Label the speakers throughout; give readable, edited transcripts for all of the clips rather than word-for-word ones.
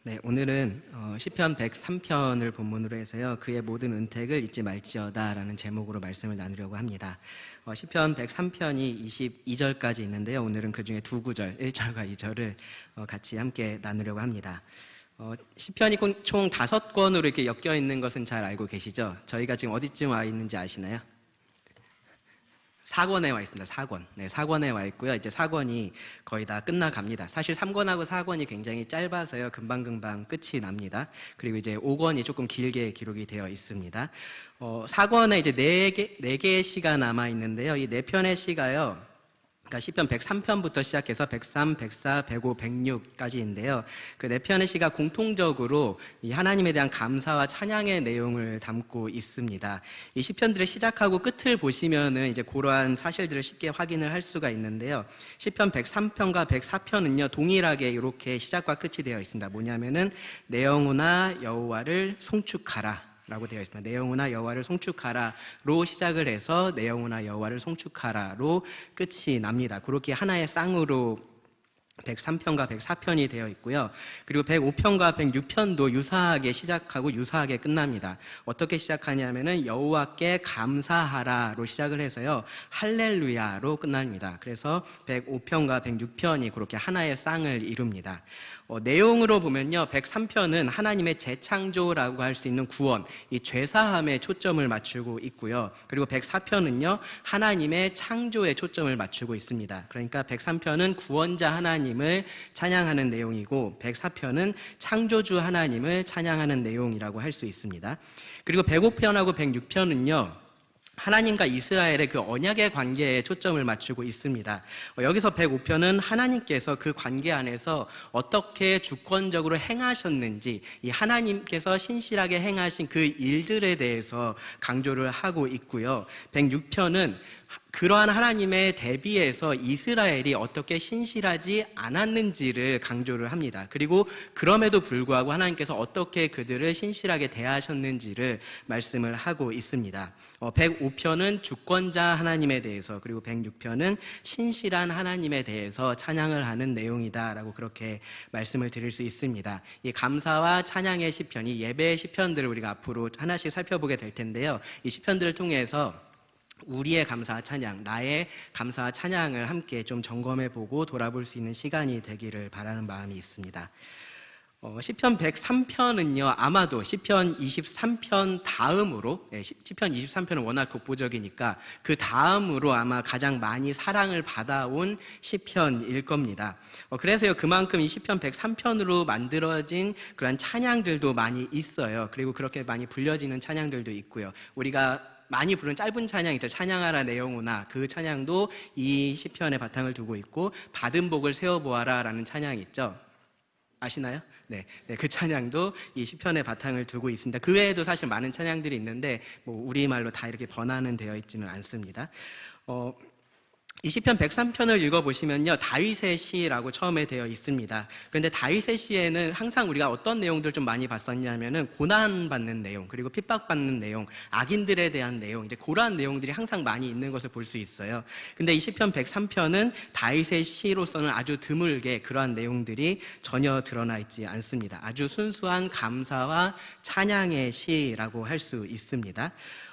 Speaker 1: 네, 오늘은 시편 103편을 본문으로 해서요. 그의 모든 은택을 잊지 말지어다라는 제목으로 말씀을 나누려고 합니다. 시편 103편이 22절까지 있는데요. 오늘은 그중에 두 구절, 1절과 2절을 같이 함께 나누려고 합니다. 시편이 총 5권으로 이렇게 엮여 있는 것은 잘 알고 계시죠? 저희가 지금 어디쯤 와 있는지 아시나요? 4권에 와 있습니다. 4권. 네, 4권에 와 있고요. 이제 4권이 거의 다 끝나갑니다. 사실 3권하고 4권이 굉장히 짧아서요. 금방금방 끝이 납니다. 그리고 이제 5권이 조금 길게 기록이 되어 있습니다. 4권에 이제 4개의 시가 남아 있는데요. 이 4편의 시가요. 그러니까 시편 103편부터 시작해서 103, 104, 105, 106까지인데요. 그 4편의 시가 공통적으로 이 하나님에 대한 감사와 찬양의 내용을 담고 있습니다. 이 시편들의 시작하고 끝을 보시면은 이제 그러한 사실들을 쉽게 확인을 할 수가 있는데요. 시편 103편과 104편은요, 동일하게 이렇게 시작과 끝이 되어 있습니다. 뭐냐면은 내 영혼아 여호와를 송축하라 라고 되어 있습니다. 내 영혼아 여호와를 송축하라로 시작을 해서 내 영혼아 여호와를 송축하라로 끝이 납니다. 그렇게 하나의 쌍으로 103편과 104편이 되어 있고요. 그리고 105편과 106편도 유사하게 시작하고 유사하게 끝납니다. 어떻게 시작하냐면은 여호와께 감사하라로 시작을 해서요, 할렐루야로 끝납니다. 그래서 105편과 106편이 그렇게 하나의 쌍을 이룹니다. 내용으로 보면요, 103편은 하나님의 재창조라고 할 수 있는 구원, 이 죄사함에 초점을 맞추고 있고요. 그리고 104편은요, 하나님의 창조에 초점을 맞추고 있습니다. 그러니까 103편은 구원자 하나님을 찬양하는 내용이고 104편은 창조주 하나님을 찬양하는 내용이라고 할 수 있습니다. 그리고 105편하고 106편은요, 하나님과 이스라엘의 그 언약의 관계에 초점을 맞추고 있습니다. 여기서 105편은 하나님께서 그 관계 안에서 어떻게 주권적으로 행하셨는지, 이 하나님께서 신실하게 행하신 그 일들에 대해서 강조를 하고 있고요. 106편은 그러한 하나님의 대비해서 이스라엘이 어떻게 신실하지 않았는지를 강조를 합니다. 그리고 그럼에도 불구하고 하나님께서 어떻게 그들을 신실하게 대하셨는지를 말씀을 하고 있습니다. 105편은 주권자 하나님에 대해서, 그리고 106편은 신실한 하나님에 대해서 찬양을 하는 내용이다라고 그렇게 말씀을 드릴 수 있습니다. 이 감사와 찬양의 시편, 이 예배의 시편들을 우리가 앞으로 하나씩 살펴보게 될 텐데요. 이 시편들을 통해서 우리의 감사와 찬양, 나의 감사와 찬양을 함께 좀 점검해보고 돌아볼 수 있는 시간이 되기를 바라는 마음이 있습니다. 시편 103편은요, 아마도 시편 23편 다음으로, 시편 23편은 워낙 독보적이니까 그 다음으로 아마 가장 많이 사랑을 받아온 시편일 겁니다. 그래서요, 그만큼 이 시편 103편으로 만들어진 그런 찬양들도 많이 있어요. 그리고 그렇게 많이 불려지는 찬양들도 있고요. 우리가 많이 부른 짧은 찬양 있죠. 찬양하라 내 영혼아, 그 찬양도 이 시편에 바탕을 두고 있고, 받은 복을 세워보아라 라는 찬양이 있죠. 아시나요? 네, 그 찬양도 이 시편에 바탕을 두고 있습니다. 그 외에도 사실 많은 찬양들이 있는데 우리말로 다 이렇게 번안은 되어 있지는 않습니다. 이 시편 103편을 읽어보시면요, 다윗의 시라고 처음에 되어 있습니다. 그런데 다윗의 시에는 항상 우리가 어떤 내용들 좀 많이 봤었냐면은 고난받는 내용, 그리고 핍박받는 내용, 악인들에 대한 내용, 이제 그러한 내용들이 항상 많이 있는 것을 볼 수 있어요. 근데 이 시편 103편은 다윗의 시로서는 아주 드물게 그러한 내용들이 전혀 드러나 있지 않습니다. 아주 순수한 감사와 찬양의 시라고 할 수 있습니다.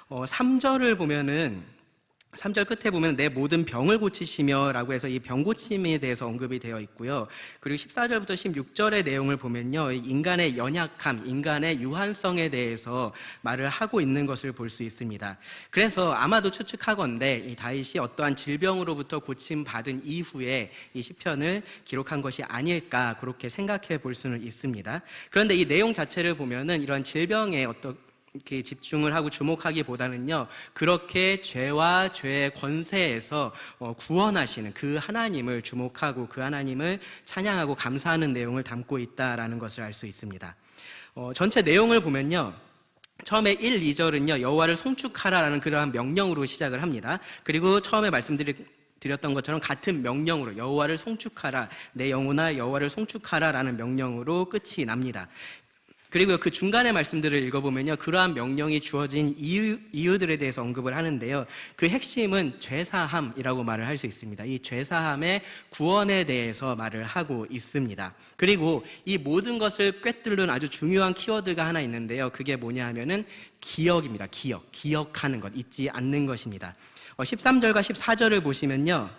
Speaker 1: 3절을 보면은 3절 끝에 보면 내 모든 병을 고치시며 라고 해서 이 병 고침에 대해서 언급이 되어 있고요. 그리고 14절부터 16절의 내용을 보면요, 인간의 연약함, 인간의 유한성에 대해서 말을 하고 있는 것을 볼 수 있습니다. 그래서 아마도 추측하건대 이 다윗이 어떠한 질병으로부터 고침받은 이후에 이 시편을 기록한 것이 아닐까, 그렇게 생각해 볼 수는 있습니다. 그런데 이 내용 자체를 보면은 이런 질병에 이렇게 집중을 하고 주목하기보다는요, 그렇게 죄와 죄의 권세에서 구원하시는 그 하나님을 주목하고 그 하나님을 찬양하고 감사하는 내용을 담고 있다라는 것을 알 수 있습니다. 전체 내용을 보면요, 처음에 1, 2절은요 여호와를 송축하라라는 그러한 명령으로 시작을 합니다. 그리고 처음에 말씀드렸던 것처럼 같은 명령으로 여호와를 송축하라, 내 영혼아 여호와를 송축하라 라는 명령으로 끝이 납니다. 그리고 그 중간의 말씀들을 읽어보면요, 그러한 명령이 주어진 이유들에 대해서 언급을 하는데요, 그 핵심은 죄사함이라고 말을 할 수 있습니다. 이 죄사함의 구원에 대해서 말을 하고 있습니다. 그리고 이 모든 것을 꿰뚫는 아주 중요한 키워드가 하나 있는데요, 그게 뭐냐 하면은 기억입니다. 기억하는 것, 잊지 않는 것입니다. 13절과 14절을 보시면요,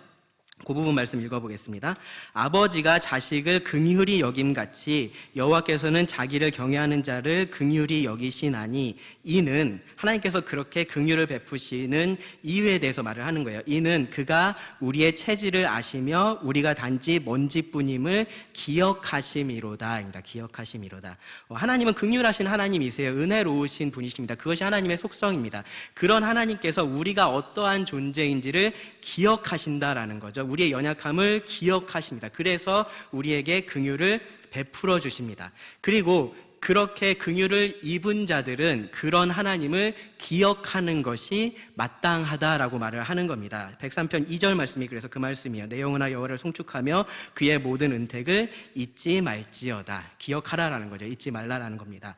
Speaker 1: 그 부분 말씀 읽어보겠습니다. 아버지가 자식을 긍휼히 여김같이 여호와께서는 자기를 경외하는 자를 긍휼히 여기시나니, 이는 하나님께서 그렇게 긍휼을 베푸시는 이유에 대해서 말을 하는 거예요. 이는 그가 우리의 체질을 아시며 우리가 단지 먼지뿐임을 기억하심이로다입니다. 기억하심이로다. 하나님은 긍휼하신 하나님이세요. 은혜로우신 분이십니다. 그것이 하나님의 속성입니다. 그런 하나님께서 우리가 어떠한 존재인지를 기억하신다라는 거죠. 우리의 연약함을 기억하십니다. 그래서 우리에게 긍휼을 베풀어 주십니다. 그리고 그렇게 긍휼을 입은 자들은 그런 하나님을 기억하는 것이 마땅하다라고 말을 하는 겁니다. 103편 2절 말씀이 그래서 그 말씀이에요. 내 영혼아 여호와를 송축하며 그의 모든 은택을 잊지 말지어다. 기억하라라는 거죠. 잊지 말라라는 겁니다.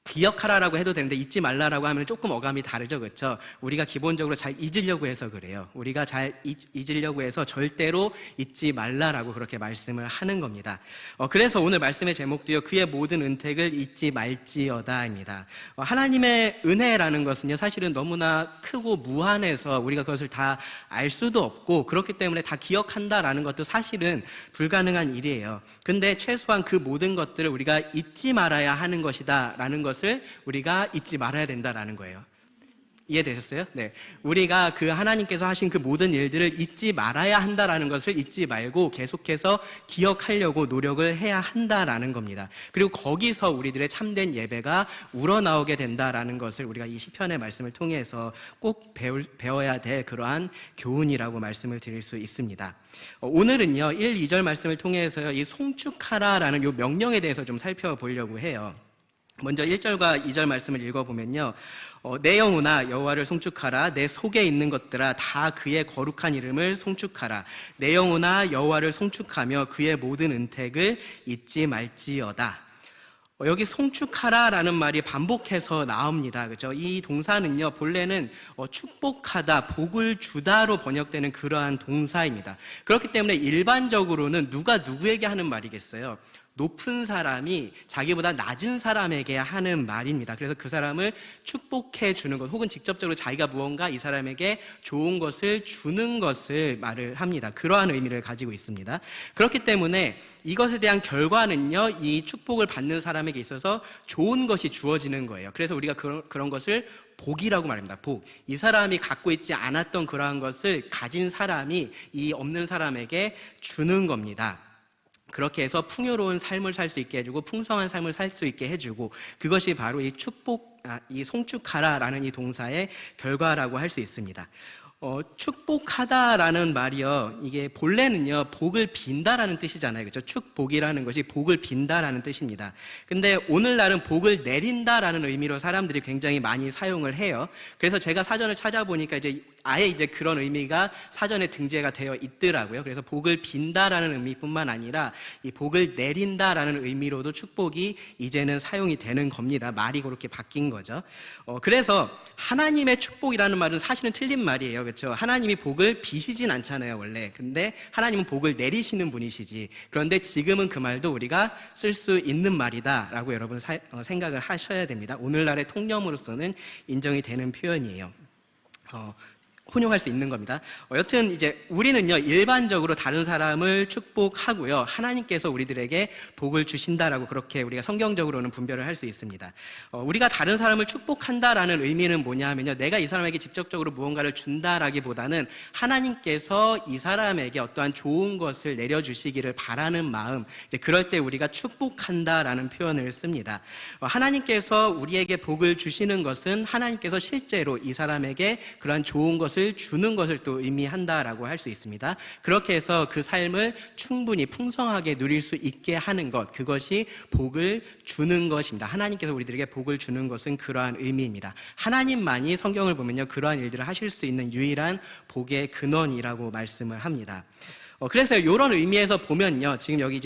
Speaker 1: 기억하라라고 해도 되는데 잊지 말라라고 하면 조금 어감이 다르죠, 그렇죠? 우리가 기본적으로 잘 잊으려고 해서 그래요. 우리가 잘 잊으려고 해서 절대로 잊지 말라라고 그렇게 말씀을 하는 겁니다. 그래서 오늘 말씀의 제목도요, 그의 모든 은택을 잊지 말지어다입니다. 하나님의 은혜라는 것은요, 사실은 너무나 크고 무한해서 우리가 그것을 다 알 수도 없고, 그렇기 때문에 다 기억한다라는 것도 사실은 불가능한 일이에요. 근데 최소한 그 모든 것들을 우리가 잊지 말아야 하는 것이다라는 것을 우리가 잊지 말아야 된다라는 거예요. 이해되셨어요? 네. 우리가 그 하나님께서 하신 그 모든 일들을 잊지 말아야 한다라는 것을 잊지 말고 계속해서 기억하려고 노력을 해야 한다라는 겁니다. 그리고 거기서 우리들의 참된 예배가 우러나오게 된다라는 것을 우리가 이 시편의 말씀을 통해서 꼭 배워야 될 그러한 교훈이라고 말씀을 드릴 수 있습니다. 오늘은요, 1, 2절 말씀을 통해서요, 이 송축하라라는 이 명령에 대해서 좀 살펴보려고 해요. 먼저 1절과 2절 말씀을 읽어보면요, 내 영혼아 여호와를 송축하라. 내 속에 있는 것들아 다 그의 거룩한 이름을 송축하라. 내 영혼아 여호와를 송축하며 그의 모든 은택을 잊지 말지어다. 여기 송축하라라는 말이 반복해서 나옵니다. 그렇죠? 이 동사는요, 본래는 축복하다, 복을 주다로 번역되는 그러한 동사입니다. 그렇기 때문에 일반적으로는 누가 누구에게 하는 말이겠어요? 높은 사람이 자기보다 낮은 사람에게 하는 말입니다. 그래서 그 사람을 축복해 주는 것, 혹은 직접적으로 자기가 무언가 이 사람에게 좋은 것을 주는 것을 말을 합니다. 그러한 의미를 가지고 있습니다. 그렇기 때문에 이것에 대한 결과는요, 이 축복을 받는 사람에게 있어서 좋은 것이 주어지는 거예요. 그래서 우리가 그런 것을 복이라고 말합니다. 복. 이 사람이 갖고 있지 않았던 그러한 것을 가진 사람이 이 없는 사람에게 주는 겁니다. 그렇게 해서 풍요로운 삶을 살 수 있게 해주고 풍성한 삶을 살 수 있게 해주고, 그것이 바로 이 이 송축하라라는 이 동사의 결과라고 할 수 있습니다. 축복하다라는 말이요, 이게 본래는요, 복을 빈다라는 뜻이잖아요. 그렇죠? 축복이라는 것이 복을 빈다라는 뜻입니다. 근데 오늘날은 복을 내린다라는 의미로 사람들이 굉장히 많이 사용을 해요. 그래서 제가 사전을 찾아보니까 아예 그런 의미가 사전에 등재가 되어 있더라고요. 그래서 복을 빈다라는 의미뿐만 아니라 이 복을 내린다라는 의미로도 축복이 이제는 사용이 되는 겁니다. 말이 그렇게 바뀐 거죠. 그래서 하나님의 축복이라는 말은 사실은 틀린 말이에요. 그렇죠? 하나님이 복을 비시진 않잖아요, 원래. 근데 하나님은 복을 내리시는 분이시지. 그런데 지금은 그 말도 우리가 쓸 수 있는 말이다라고 여러분 생각을 하셔야 됩니다. 오늘날의 통념으로서는 인정이 되는 표현이에요. 혼용할 수 있는 겁니다. 여튼 우리는요, 일반적으로 다른 사람을 축복하고요, 하나님께서 우리들에게 복을 주신다라고 그렇게 우리가 성경적으로는 분별을 할 수 있습니다. 우리가 다른 사람을 축복한다라는 의미는 뭐냐면요, 내가 이 사람에게 직접적으로 무언가를 준다라기보다는 하나님께서 이 사람에게 어떠한 좋은 것을 내려주시기를 바라는 마음, 그럴 때 우리가 축복한다라는 표현을 씁니다. 하나님께서 우리에게 복을 주시는 것은 하나님께서 실제로 이 사람에게 그러한 좋은 것을 주는 것을 또 의미한다라고 할 수 있습니다. 그렇게 해서 그 삶을 충분히 풍성하게 누릴 수 있게 하는 것, 그것이 복을 주는 것입니다. 하나님께서 우리들에게 복을 주는 것은 그러한 의미입니다. 하나님만이 성경을 보면요, 그러한 일들을 하실 수 있는 유일한 복의 근원이라고 말씀을 합니다. 그래서 이런 의미에서 보면요, 지금 여기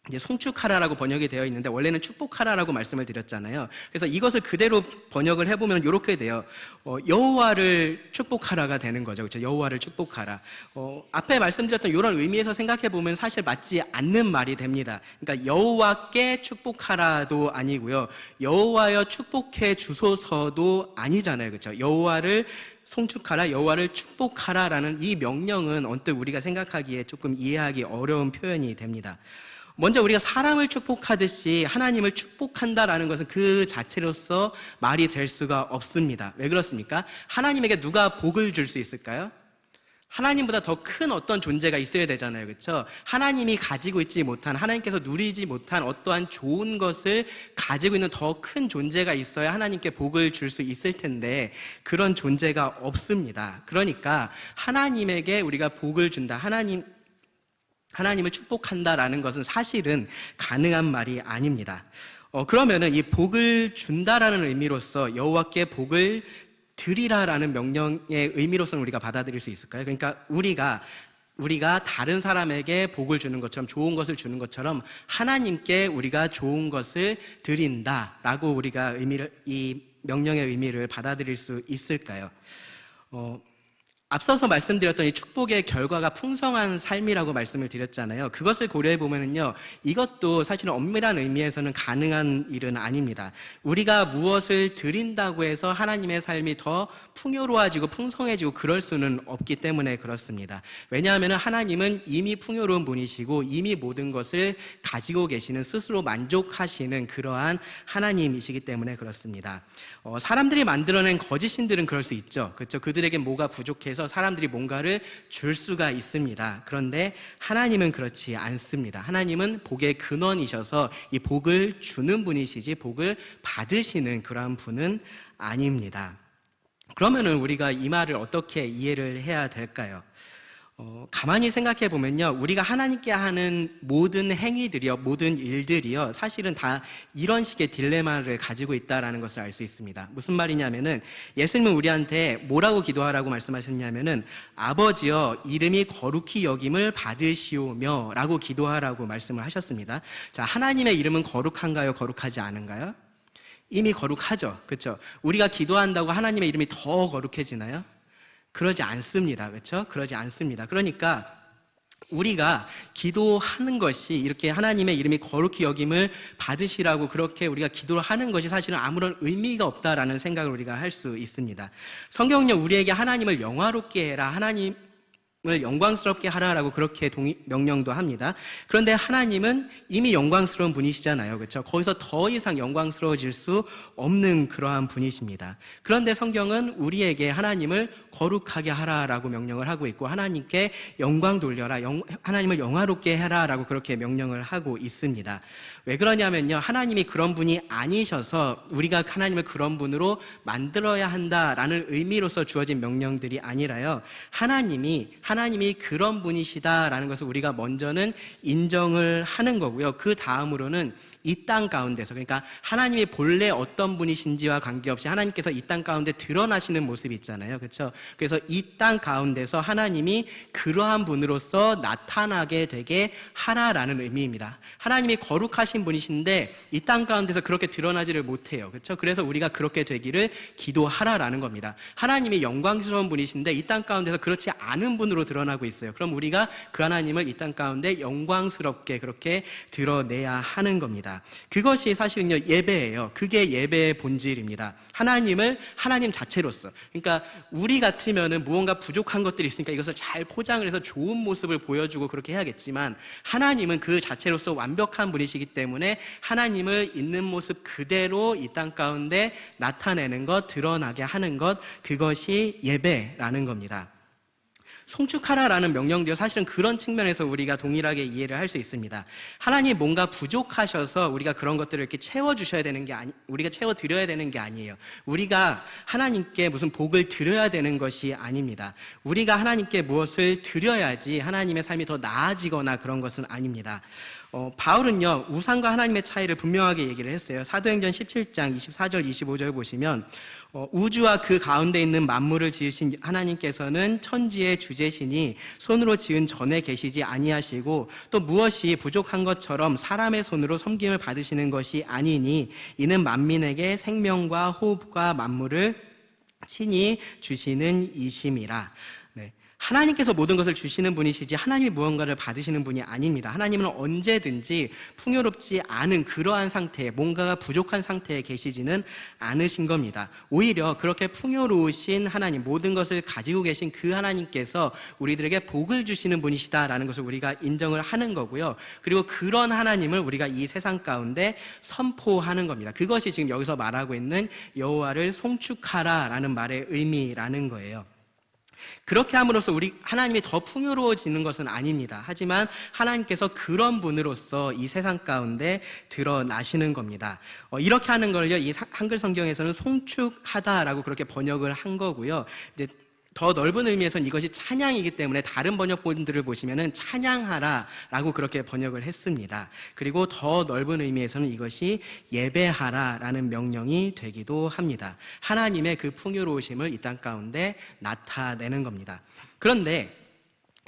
Speaker 1: 이제 송축하라라고 번역이 되어 있는데 원래는 축복하라라고 말씀을 드렸잖아요. 그래서 이것을 그대로 번역을 해보면 이렇게 돼요. 여호와를 축복하라가 되는 거죠. 그렇죠? 여호와를 축복하라. 앞에 말씀드렸던 이런 의미에서 생각해 보면 사실 맞지 않는 말이 됩니다. 그러니까 여호와께 축복하라도 아니고요. 여호와여 축복해 주소서도 아니잖아요. 그렇죠? 여호와를 송축하라, 여호와를 축복하라라는 이 명령은 언뜻 우리가 생각하기에 조금 이해하기 어려운 표현이 됩니다. 먼저 우리가 사람을 축복하듯이 하나님을 축복한다라는 것은 그 자체로서 말이 될 수가 없습니다. 왜 그렇습니까? 하나님에게 누가 복을 줄 수 있을까요? 하나님보다 더 큰 어떤 존재가 있어야 되잖아요. 그렇죠? 하나님이 가지고 있지 못한, 하나님께서 누리지 못한 어떠한 좋은 것을 가지고 있는 더 큰 존재가 있어야 하나님께 복을 줄 수 있을 텐데 그런 존재가 없습니다. 그러니까 하나님에게 우리가 복을 준다, 하나님을 축복한다라는 것은 사실은 가능한 말이 아닙니다. 그러면은 이 복을 준다라는 의미로서 여호와께 복을 드리라라는 명령의 의미로서는 우리가 받아들일 수 있을까요? 그러니까 우리가 다른 사람에게 복을 주는 것처럼, 좋은 것을 주는 것처럼 하나님께 우리가 좋은 것을 드린다라고 우리가 이 명령의 의미를 받아들일 수 있을까요? 앞서서 말씀드렸던 이 축복의 결과가 풍성한 삶이라고 말씀을 드렸잖아요. 그것을 고려해 보면은요, 이것도 사실은 엄밀한 의미에서는 가능한 일은 아닙니다. 우리가 무엇을 드린다고 해서 하나님의 삶이 더 풍요로워지고 풍성해지고 그럴 수는 없기 때문에 그렇습니다. 왜냐하면 하나님은 이미 풍요로운 분이시고 이미 모든 것을 가지고 계시는, 스스로 만족하시는 그러한 하나님이시기 때문에 그렇습니다. 사람들이 만들어낸 거짓신들은 그럴 수 있죠. 그렇죠? 그들에게 뭐가 부족해서 사람들이 뭔가를 줄 수가 있습니다. 그런데 하나님은 그렇지 않습니다. 하나님은 복의 근원이셔서 이 복을 주는 분이시지 복을 받으시는 그러한 분은 아닙니다. 그러면은 우리가 이 말을 어떻게 이해를 해야 될까요? 가만히 생각해 보면요, 우리가 하나님께 하는 모든 행위들이요, 모든 일들이요, 사실은 다 이런 식의 딜레마를 가지고 있다라는 것을 알 수 있습니다. 무슨 말이냐면은, 예수님은 우리한테 뭐라고 기도하라고 말씀하셨냐면은, 아버지여 이름이 거룩히 여김을 받으시오며 라고 기도하라고 말씀을 하셨습니다. 자, 하나님의 이름은 거룩한가요, 거룩하지 않은가요? 이미 거룩하죠. 그렇죠? 우리가 기도한다고 하나님의 이름이 더 거룩해지나요? 그러지 않습니다. 그렇죠? 그러지 않습니다. 그러니까 우리가 기도하는 것이 이렇게 하나님의 이름이 거룩히 여김을 받으시라고 그렇게 우리가 기도를 하는 것이 사실은 아무런 의미가 없다라는 생각을 우리가 할 수 있습니다. 성경은요, 우리에게 하나님을 영화롭게 해라, 하나님을 영광스럽게 하라라고 그렇게 명령도 합니다. 그런데 하나님은 이미 영광스러운 분이시잖아요. 그렇죠? 거기서 더 이상 영광스러워질 수 없는 그러한 분이십니다. 그런데 성경은 우리에게 하나님을 거룩하게 하라라고 명령을 하고 있고, 하나님께 영광 돌려라, 하나님을 영화롭게 해라라고 그렇게 명령을 하고 있습니다. 왜 그러냐면요, 하나님이 그런 분이 아니셔서 우리가 하나님을 그런 분으로 만들어야 한다라는 의미로서 주어진 명령들이 아니라요, 하나님이 그런 분이시다라는 것을 우리가 먼저는 인정을 하는 거고요. 그 다음으로는 이 땅 가운데서, 그러니까 하나님이 본래 어떤 분이신지와 관계없이 하나님께서 이 땅 가운데 드러나시는 모습이 있잖아요. 그렇죠? 그래서 이 땅 가운데서 하나님이 그러한 분으로서 나타나게 되게 하라라는 의미입니다. 하나님이 거룩하신 분이신데 이 땅 가운데서 그렇게 드러나지를 못해요. 그렇죠? 그래서 우리가 그렇게 되기를 기도하라라는 겁니다. 하나님이 영광스러운 분이신데 이 땅 가운데서 그렇지 않은 분으로 드러나고 있어요. 그럼 우리가 그 하나님을 이 땅 가운데 영광스럽게 그렇게 드러내야 하는 겁니다. 그것이 사실은요, 예배예요. 그게 예배의 본질입니다. 하나님을 하나님 자체로서, 그러니까 우리 같으면은 무언가 부족한 것들이 있으니까 이것을 잘 포장을 해서 좋은 모습을 보여주고 그렇게 해야겠지만, 하나님은 그 자체로서 완벽한 분이시기 때문에 하나님을 있는 모습 그대로 이 땅 가운데 나타내는 것, 드러나게 하는 것, 그것이 예배라는 겁니다. 송축하라라는 명령도 사실은 그런 측면에서 우리가 동일하게 이해를 할 수 있습니다. 하나님 뭔가 부족하셔서 우리가 그런 것들을 이렇게 채워주셔야 되는 게 우리가 채워드려야 되는 게 아니에요. 우리가 하나님께 무슨 복을 드려야 되는 것이 아닙니다. 우리가 하나님께 무엇을 드려야지 하나님의 삶이 더 나아지거나 그런 것은 아닙니다. 바울은요, 우상과 하나님의 차이를 분명하게 얘기를 했어요. 사도행전 17장 24절 25절 보시면 우주와 그 가운데 있는 만물을 지으신 하나님께서는 천지의 주제시니 손으로 지은 전에 계시지 아니하시고 또 무엇이 부족한 것처럼 사람의 손으로 섬김을 받으시는 것이 아니니 이는 만민에게 생명과 호흡과 만물을 친히 주시는 이심이라. 네. 하나님께서 모든 것을 주시는 분이시지 하나님이 무언가를 받으시는 분이 아닙니다. 하나님은 언제든지 풍요롭지 않은 그러한 상태에, 뭔가가 부족한 상태에 계시지는 않으신 겁니다. 오히려 그렇게 풍요로우신 하나님, 모든 것을 가지고 계신 그 하나님께서 우리들에게 복을 주시는 분이시다라는 것을 우리가 인정을 하는 거고요. 그리고 그런 하나님을 우리가 이 세상 가운데 선포하는 겁니다. 그것이 지금 여기서 말하고 있는 여호와를 송축하라라는 말의 의미라는 거예요. 그렇게 함으로써 우리 하나님이 더 풍요로워지는 것은 아닙니다. 하지만 하나님께서 그런 분으로서 이 세상 가운데 드러나시는 겁니다. 이렇게 하는 걸요, 이 한글 성경에서는 송축하다라고 그렇게 번역을 한 거고요. 근데 더 넓은 의미에서는 이것이 찬양이기 때문에 다른 번역본들을 보시면은 찬양하라라고 그렇게 번역을 했습니다. 그리고 더 넓은 의미에서는 이것이 예배하라라는 명령이 되기도 합니다. 하나님의 그 풍요로우심을 이 땅 가운데 나타내는 겁니다. 그런데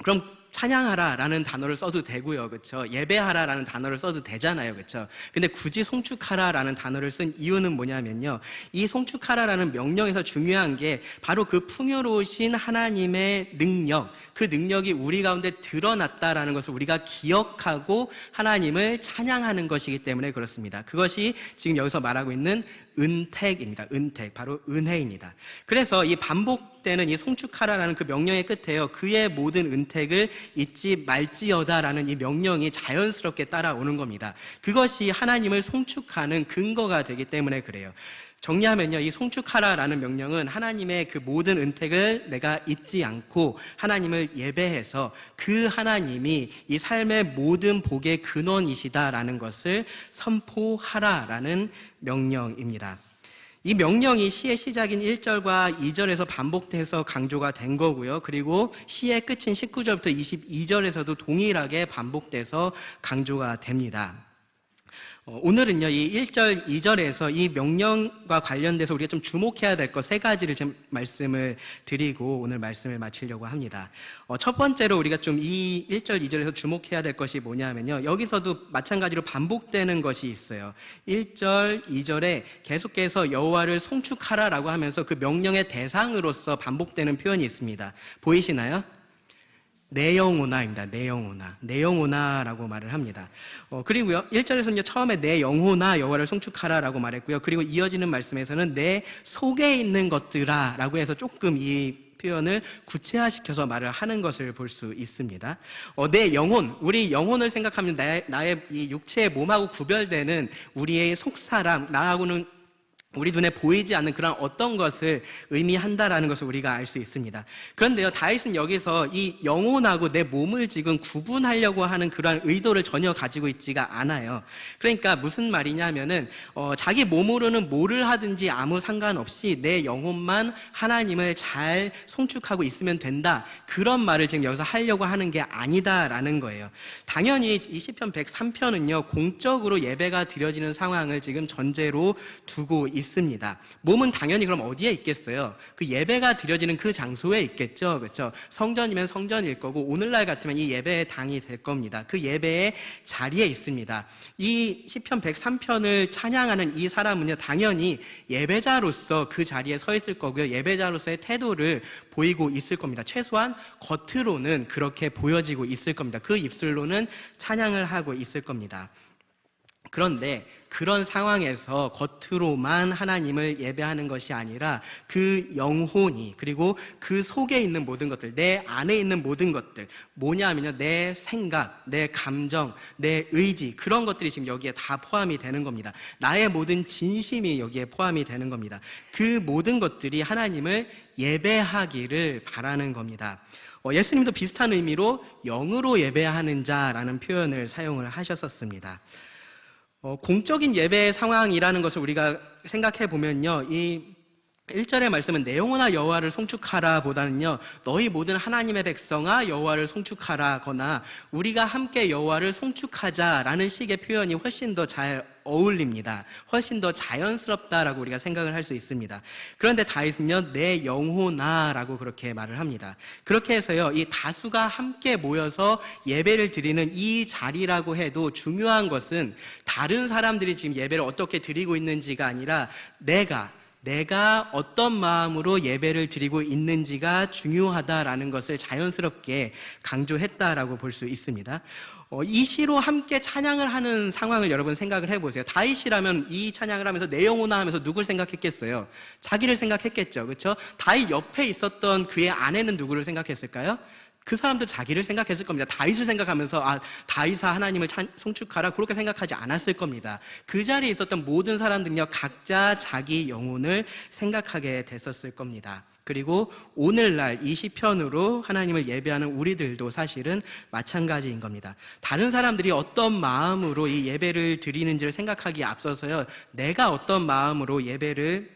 Speaker 1: 그럼 찬양하라라는 단어를 써도 되고요, 그렇죠? 예배하라라는 단어를 써도 되잖아요, 그렇죠? 근데 굳이 송축하라라는 단어를 쓴 이유는 뭐냐면요, 이 송축하라라는 명령에서 중요한 게 바로 그 풍요로우신 하나님의 능력, 그 능력이 우리 가운데 드러났다라는 것을 우리가 기억하고 하나님을 찬양하는 것이기 때문에 그렇습니다. 그것이 지금 여기서 말하고 있는 은택입니다. 은택, 바로 은혜입니다. 그래서 이 반복되는 이 송축하라라는 그 명령의 끝에요, 그의 모든 은택을 잊지 말지어다라는 이 명령이 자연스럽게 따라오는 겁니다. 그것이 하나님을 송축하는 근거가 되기 때문에 그래요. 정리하면요, 이 송축하라라는 명령은 하나님의 그 모든 은택을 내가 잊지 않고 하나님을 예배해서 그 하나님이 이 삶의 모든 복의 근원이시다라는 것을 선포하라라는 명령입니다. 이 명령이 시의 시작인 1절과 2절에서 반복돼서 강조가 된 거고요. 그리고 시의 끝인 19절부터 22절에서도 동일하게 반복돼서 강조가 됩니다. 오늘은요, 이 1절, 2절에서 이 명령과 관련돼서 우리가 좀 주목해야 될 것 3가지를 좀 말씀을 드리고 오늘 말씀을 마치려고 합니다. 첫 번째로 우리가 좀 이 1절, 2절에서 주목해야 될 것이 뭐냐면요, 여기서도 마찬가지로 반복되는 것이 있어요. 1절, 2절에 계속해서 여호와를 송축하라라고 하면서 그 명령의 대상으로서 반복되는 표현이 있습니다. 보이시나요? 내 영혼아입니다. 내 영혼아. 내 영혼아라고 말을 합니다. 그리고요, 1절에서는 처음에 내 영혼아 여호와를 송축하라라고 말했고요. 그리고 이어지는 말씀에서는 내 속에 있는 것들아라고 해서 조금 이 표현을 구체화시켜서 말을 하는 것을 볼 수 있습니다. 내 영혼, 우리 영혼을 생각하면 나의 이 육체의 몸하고 구별되는 우리의 속사람, 나하고는 우리 눈에 보이지 않는 그런 어떤 것을 의미한다라는 것을 우리가 알 수 있습니다. 그런데요, 다윗은 여기서 이 영혼하고 내 몸을 지금 구분하려고 하는 그러한 의도를 전혀 가지고 있지가 않아요. 그러니까 무슨 말이냐면은 자기 몸으로는 뭐를 하든지 아무 상관없이 내 영혼만 하나님을 잘 송축하고 있으면 된다, 그런 말을 지금 여기서 하려고 하는 게 아니다라는 거예요. 당연히 이 시편 103편은요 공적으로 예배가 드려지는 상황을 지금 전제로 두고 있습니다. 몸은 당연히 그럼 어디에 있겠어요? 그 예배가 드려지는 그 장소에 있겠죠, 그렇죠? 성전이면 성전일 거고, 오늘날 같으면 이 예배의 당이 될 겁니다. 그 예배의 자리에 있습니다. 이 시편 103편을 찬양하는 이 사람은요, 당연히 예배자로서 그 자리에 서 있을 거고요, 예배자로서의 태도를 보이고 있을 겁니다. 최소한 겉으로는 그렇게 보여지고 있을 겁니다. 그 입술로는 찬양을 하고 있을 겁니다. 그런데 그런 상황에서 겉으로만 하나님을 예배하는 것이 아니라 그 영혼이, 그리고 그 속에 있는 모든 것들, 내 안에 있는 모든 것들, 뭐냐면요, 내 생각, 내 감정, 내 의지, 그런 것들이 지금 여기에 다 포함이 되는 겁니다. 나의 모든 진심이 여기에 포함이 되는 겁니다. 그 모든 것들이 하나님을 예배하기를 바라는 겁니다. 예수님도 비슷한 의미로 영으로 예배하는 자라는 표현을 사용을 하셨었습니다. 공적인 예배 상황이라는 것을 우리가 생각해 보면요, 이 1절의 말씀은 내 영혼아 여호와를 송축하라 보다는요, 너희 모든 하나님의 백성아 여호와를 송축하라거나 우리가 함께 여호와를 송축하자라는 식의 표현이 훨씬 더 잘 어울립니다. 훨씬 더 자연스럽다라고 우리가 생각을 할 수 있습니다. 그런데 다윗은요, 내 영혼아 라고 그렇게 말을 합니다. 그렇게 해서요, 이 다수가 함께 모여서 예배를 드리는 이 자리라고 해도 중요한 것은 다른 사람들이 지금 예배를 어떻게 드리고 있는지가 아니라 내가 어떤 마음으로 예배를 드리고 있는지가 중요하다라는 것을 자연스럽게 강조했다라고 볼 수 있습니다. 이 시로 함께 찬양을 하는 상황을 여러분 생각을 해보세요. 다윗이라면 이 찬양을 하면서 내 영혼아 하면서 누굴 생각했겠어요? 자기를 생각했겠죠. 그렇죠? 다윗 옆에 있었던 그의 아내는 누구를 생각했을까요? 그 사람도 자기를 생각했을 겁니다. 다윗을 생각하면서 다윗아 하나님을 송축하라 그렇게 생각하지 않았을 겁니다. 그 자리에 있었던 모든 사람들은요, 각자 자기 영혼을 생각하게 됐었을 겁니다. 그리고 오늘날 이 시편으로 하나님을 예배하는 우리들도 사실은 마찬가지인 겁니다. 다른 사람들이 어떤 마음으로 이 예배를 드리는지를 생각하기에 앞서서요, 내가 어떤 마음으로 예배를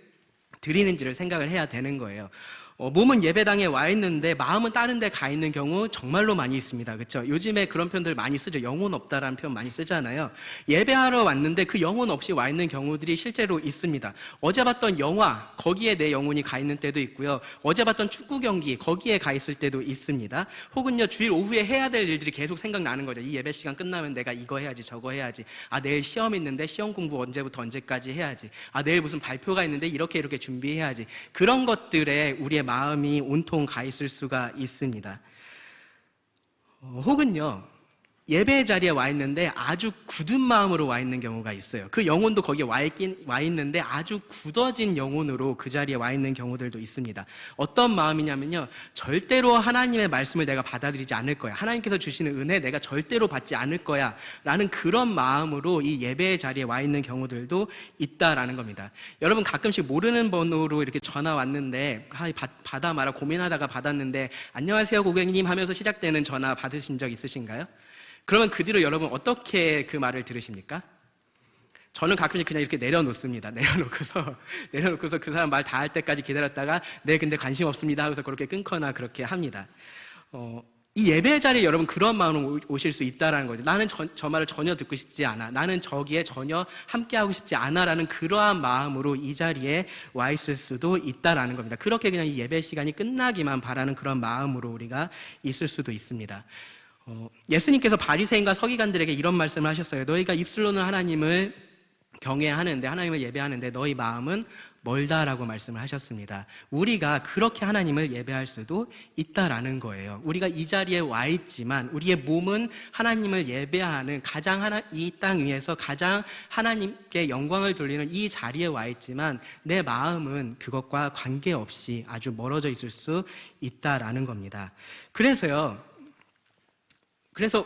Speaker 1: 드리는지를 생각을 해야 되는 거예요. 몸은 예배당에 와 있는데 마음은 다른 데 가 있는 경우 정말로 많이 있습니다. 그렇죠? 요즘에 그런 표현들 많이 쓰죠. 영혼 없다라는 표현 많이 쓰잖아요. 예배하러 왔는데 그 영혼 없이 와 있는 경우들이 실제로 있습니다. 어제 봤던 영화, 거기에 내 영혼이 가 있는 때도 있고요. 어제 봤던 축구 경기, 거기에 가 있을 때도 있습니다. 혹은요, 주일 오후에 해야 될 일들이 계속 생각나는 거죠. 이 예배 시간 끝나면 내가 이거 해야지, 저거 해야지. 내일 시험 있는데 시험 공부 언제부터 언제까지 해야지. 내일 무슨 발표가 있는데 이렇게 준비해야지. 그런 것들에 우리의 마음이 온통 가 있을 수가 있습니다. 혹은요, 예배 자리에 와 있는데 아주 굳은 마음으로 와 있는 경우가 있어요. 그 영혼도 거기에 와 있는데 아주 굳어진 영혼으로 그 자리에 와 있는 경우들도 있습니다. 어떤 마음이냐면요, 절대로 하나님의 말씀을 내가 받아들이지 않을 거야, 하나님께서 주시는 은혜 내가 절대로 받지 않을 거야 라는 그런 마음으로 이 예배 자리에 와 있는 경우들도 있다라는 겁니다. 여러분, 가끔씩 모르는 번호로 이렇게 전화 왔는데 받아 마라 고민하다가 받았는데 안녕하세요 고객님 하면서 시작되는 전화 받으신 적 있으신가요? 그러면 그 뒤로 여러분 어떻게 그 말을 들으십니까? 저는 가끔씩 그냥 이렇게 내려놓습니다. 내려놓고서 그 사람 말 다 할 때까지 기다렸다가 네 근데 관심 없습니다 하고서 그렇게 끊거나 그렇게 합니다. 이 예배 자리에 여러분 그런 마음으로 오실 수 있다는 거죠. 나는 저 말을 전혀 듣고 싶지 않아, 나는 저기에 전혀 함께하고 싶지 않아 라는 그러한 마음으로 이 자리에 와 있을 수도 있다라는 겁니다. 그렇게 그냥 이 예배 시간이 끝나기만 바라는 그런 마음으로 우리가 있을 수도 있습니다. 예수님께서 바리새인과 서기관들에게 이런 말씀을 하셨어요. 너희가 입술로는 하나님을 경외하는데, 하나님을 예배하는데 너희 마음은 멀다라고 말씀을 하셨습니다. 우리가 그렇게 하나님을 예배할 수도 있다라는 거예요. 우리가 이 자리에 와 있지만 우리의 몸은 하나님을 예배하는 이 땅 위에서 가장 하나님께 영광을 돌리는 이 자리에 와 있지만 내 마음은 그것과 관계없이 아주 멀어져 있을 수 있다라는 겁니다. 그래서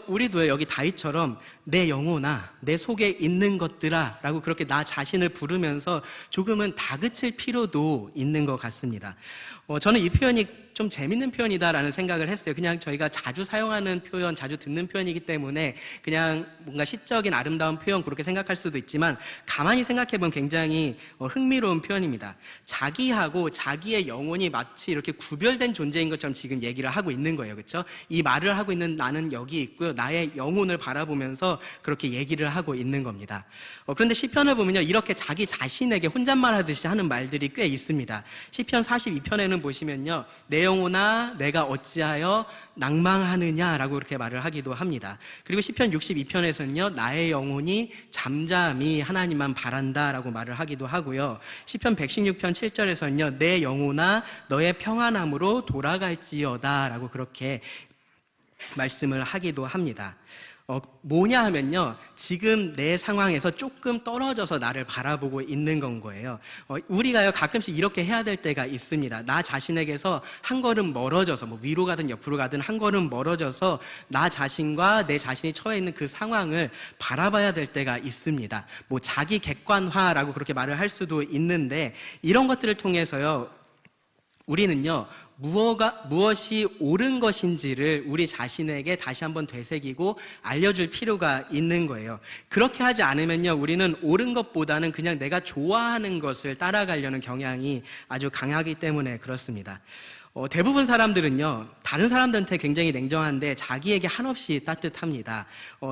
Speaker 1: 우리도 여기 다윗처럼 내 영혼아, 내 속에 있는 것들아 라고 그렇게 나 자신을 부르면서 조금은 다그칠 필요도 있는 것 같습니다. 저는 이 표현이 좀 재밌는 표현이다라는 생각을 했어요. 그냥 저희가 자주 사용하는 표현, 자주 듣는 표현이기 때문에 그냥 뭔가 시적인 아름다운 표현 그렇게 생각할 수도 있지만 가만히 생각해보면 굉장히 흥미로운 표현입니다. 자기하고 자기의 영혼이 마치 이렇게 구별된 존재인 것처럼 지금 얘기를 하고 있는 거예요. 그렇죠? 이 말을 하고 있는 나는 여기 있고요, 나의 영혼을 바라보면서 그렇게 얘기를 하고 있는 겁니다. 그런데 시편을 보면요, 이렇게 자기 자신에게 혼잣말 하듯이 하는 말들이 꽤 있습니다. 시편 42편에는 보시면요, 내 영혼아 내가 어찌하여 낭망하느냐라고 그렇게 말을 하기도 합니다. 그리고 시편 62편에서는요, 나의 영혼이 잠잠히 하나님만 바란다라고 말을 하기도 하고요. 시편 116편 7절에서는요, 내 영혼아 너의 평안함으로 돌아갈지어다라고 그렇게 말씀을 하기도 합니다. 뭐냐 하면요, 지금 내 상황에서 조금 떨어져서 나를 바라보고 있는 건 거예요. 우리가요 가끔씩 이렇게 해야 될 때가 있습니다. 나 자신에게서 한 걸음 멀어져서, 위로 가든 옆으로 가든 한 걸음 멀어져서 나 자신과 내 자신이 처해 있는 그 상황을 바라봐야 될 때가 있습니다. 자기 객관화라고 그렇게 말을 할 수도 있는데, 이런 것들을 통해서요 우리는요 무엇이 옳은 것인지를 우리 자신에게 다시 한번 되새기고 알려줄 필요가 있는 거예요. 그렇게 하지 않으면요, 우리는 옳은 것보다는 그냥 내가 좋아하는 것을 따라가려는 경향이 아주 강하기 때문에 그렇습니다. 대부분 사람들은요, 다른 사람들한테 굉장히 냉정한데 자기에게 한없이 따뜻합니다.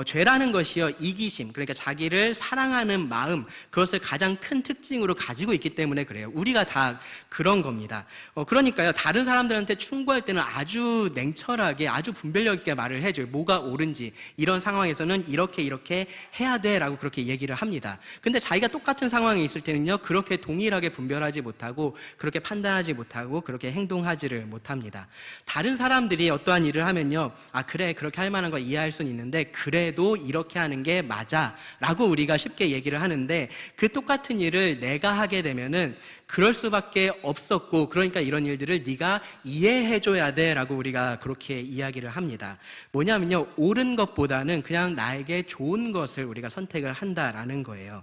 Speaker 1: 죄라는 것이요, 이기심, 그러니까 자기를 사랑하는 마음, 그것을 가장 큰 특징으로 가지고 있기 때문에 그래요. 우리가 다 그런 겁니다. 그러니까요, 다른 사람들한테 충고할 때는 아주 냉철하게, 아주 분별력 있게 말을 해줘요. 뭐가 옳은지, 이런 상황에서는 이렇게 해야 돼 라고 그렇게 얘기를 합니다. 근데 자기가 똑같은 상황에 있을 때는요, 그렇게 동일하게 분별하지 못하고, 그렇게 판단하지 못하고, 그렇게 행동하지를 못합니다. 다른 사람들이 어떠한 일을 하면요, 그래, 그렇게 할 만한 거 이해할 수는 있는데 그래도 이렇게 하는 게 맞아 라고 우리가 쉽게 얘기를 하는데, 그 똑같은 일을 내가 하게 되면은 그럴 수밖에 없었고, 그러니까 이런 일들을 네가 이해해줘야 돼 라고 우리가 그렇게 이야기를 합니다. 뭐냐면요, 옳은 것보다는 그냥 나에게 좋은 것을 우리가 선택을 한다라는 거예요.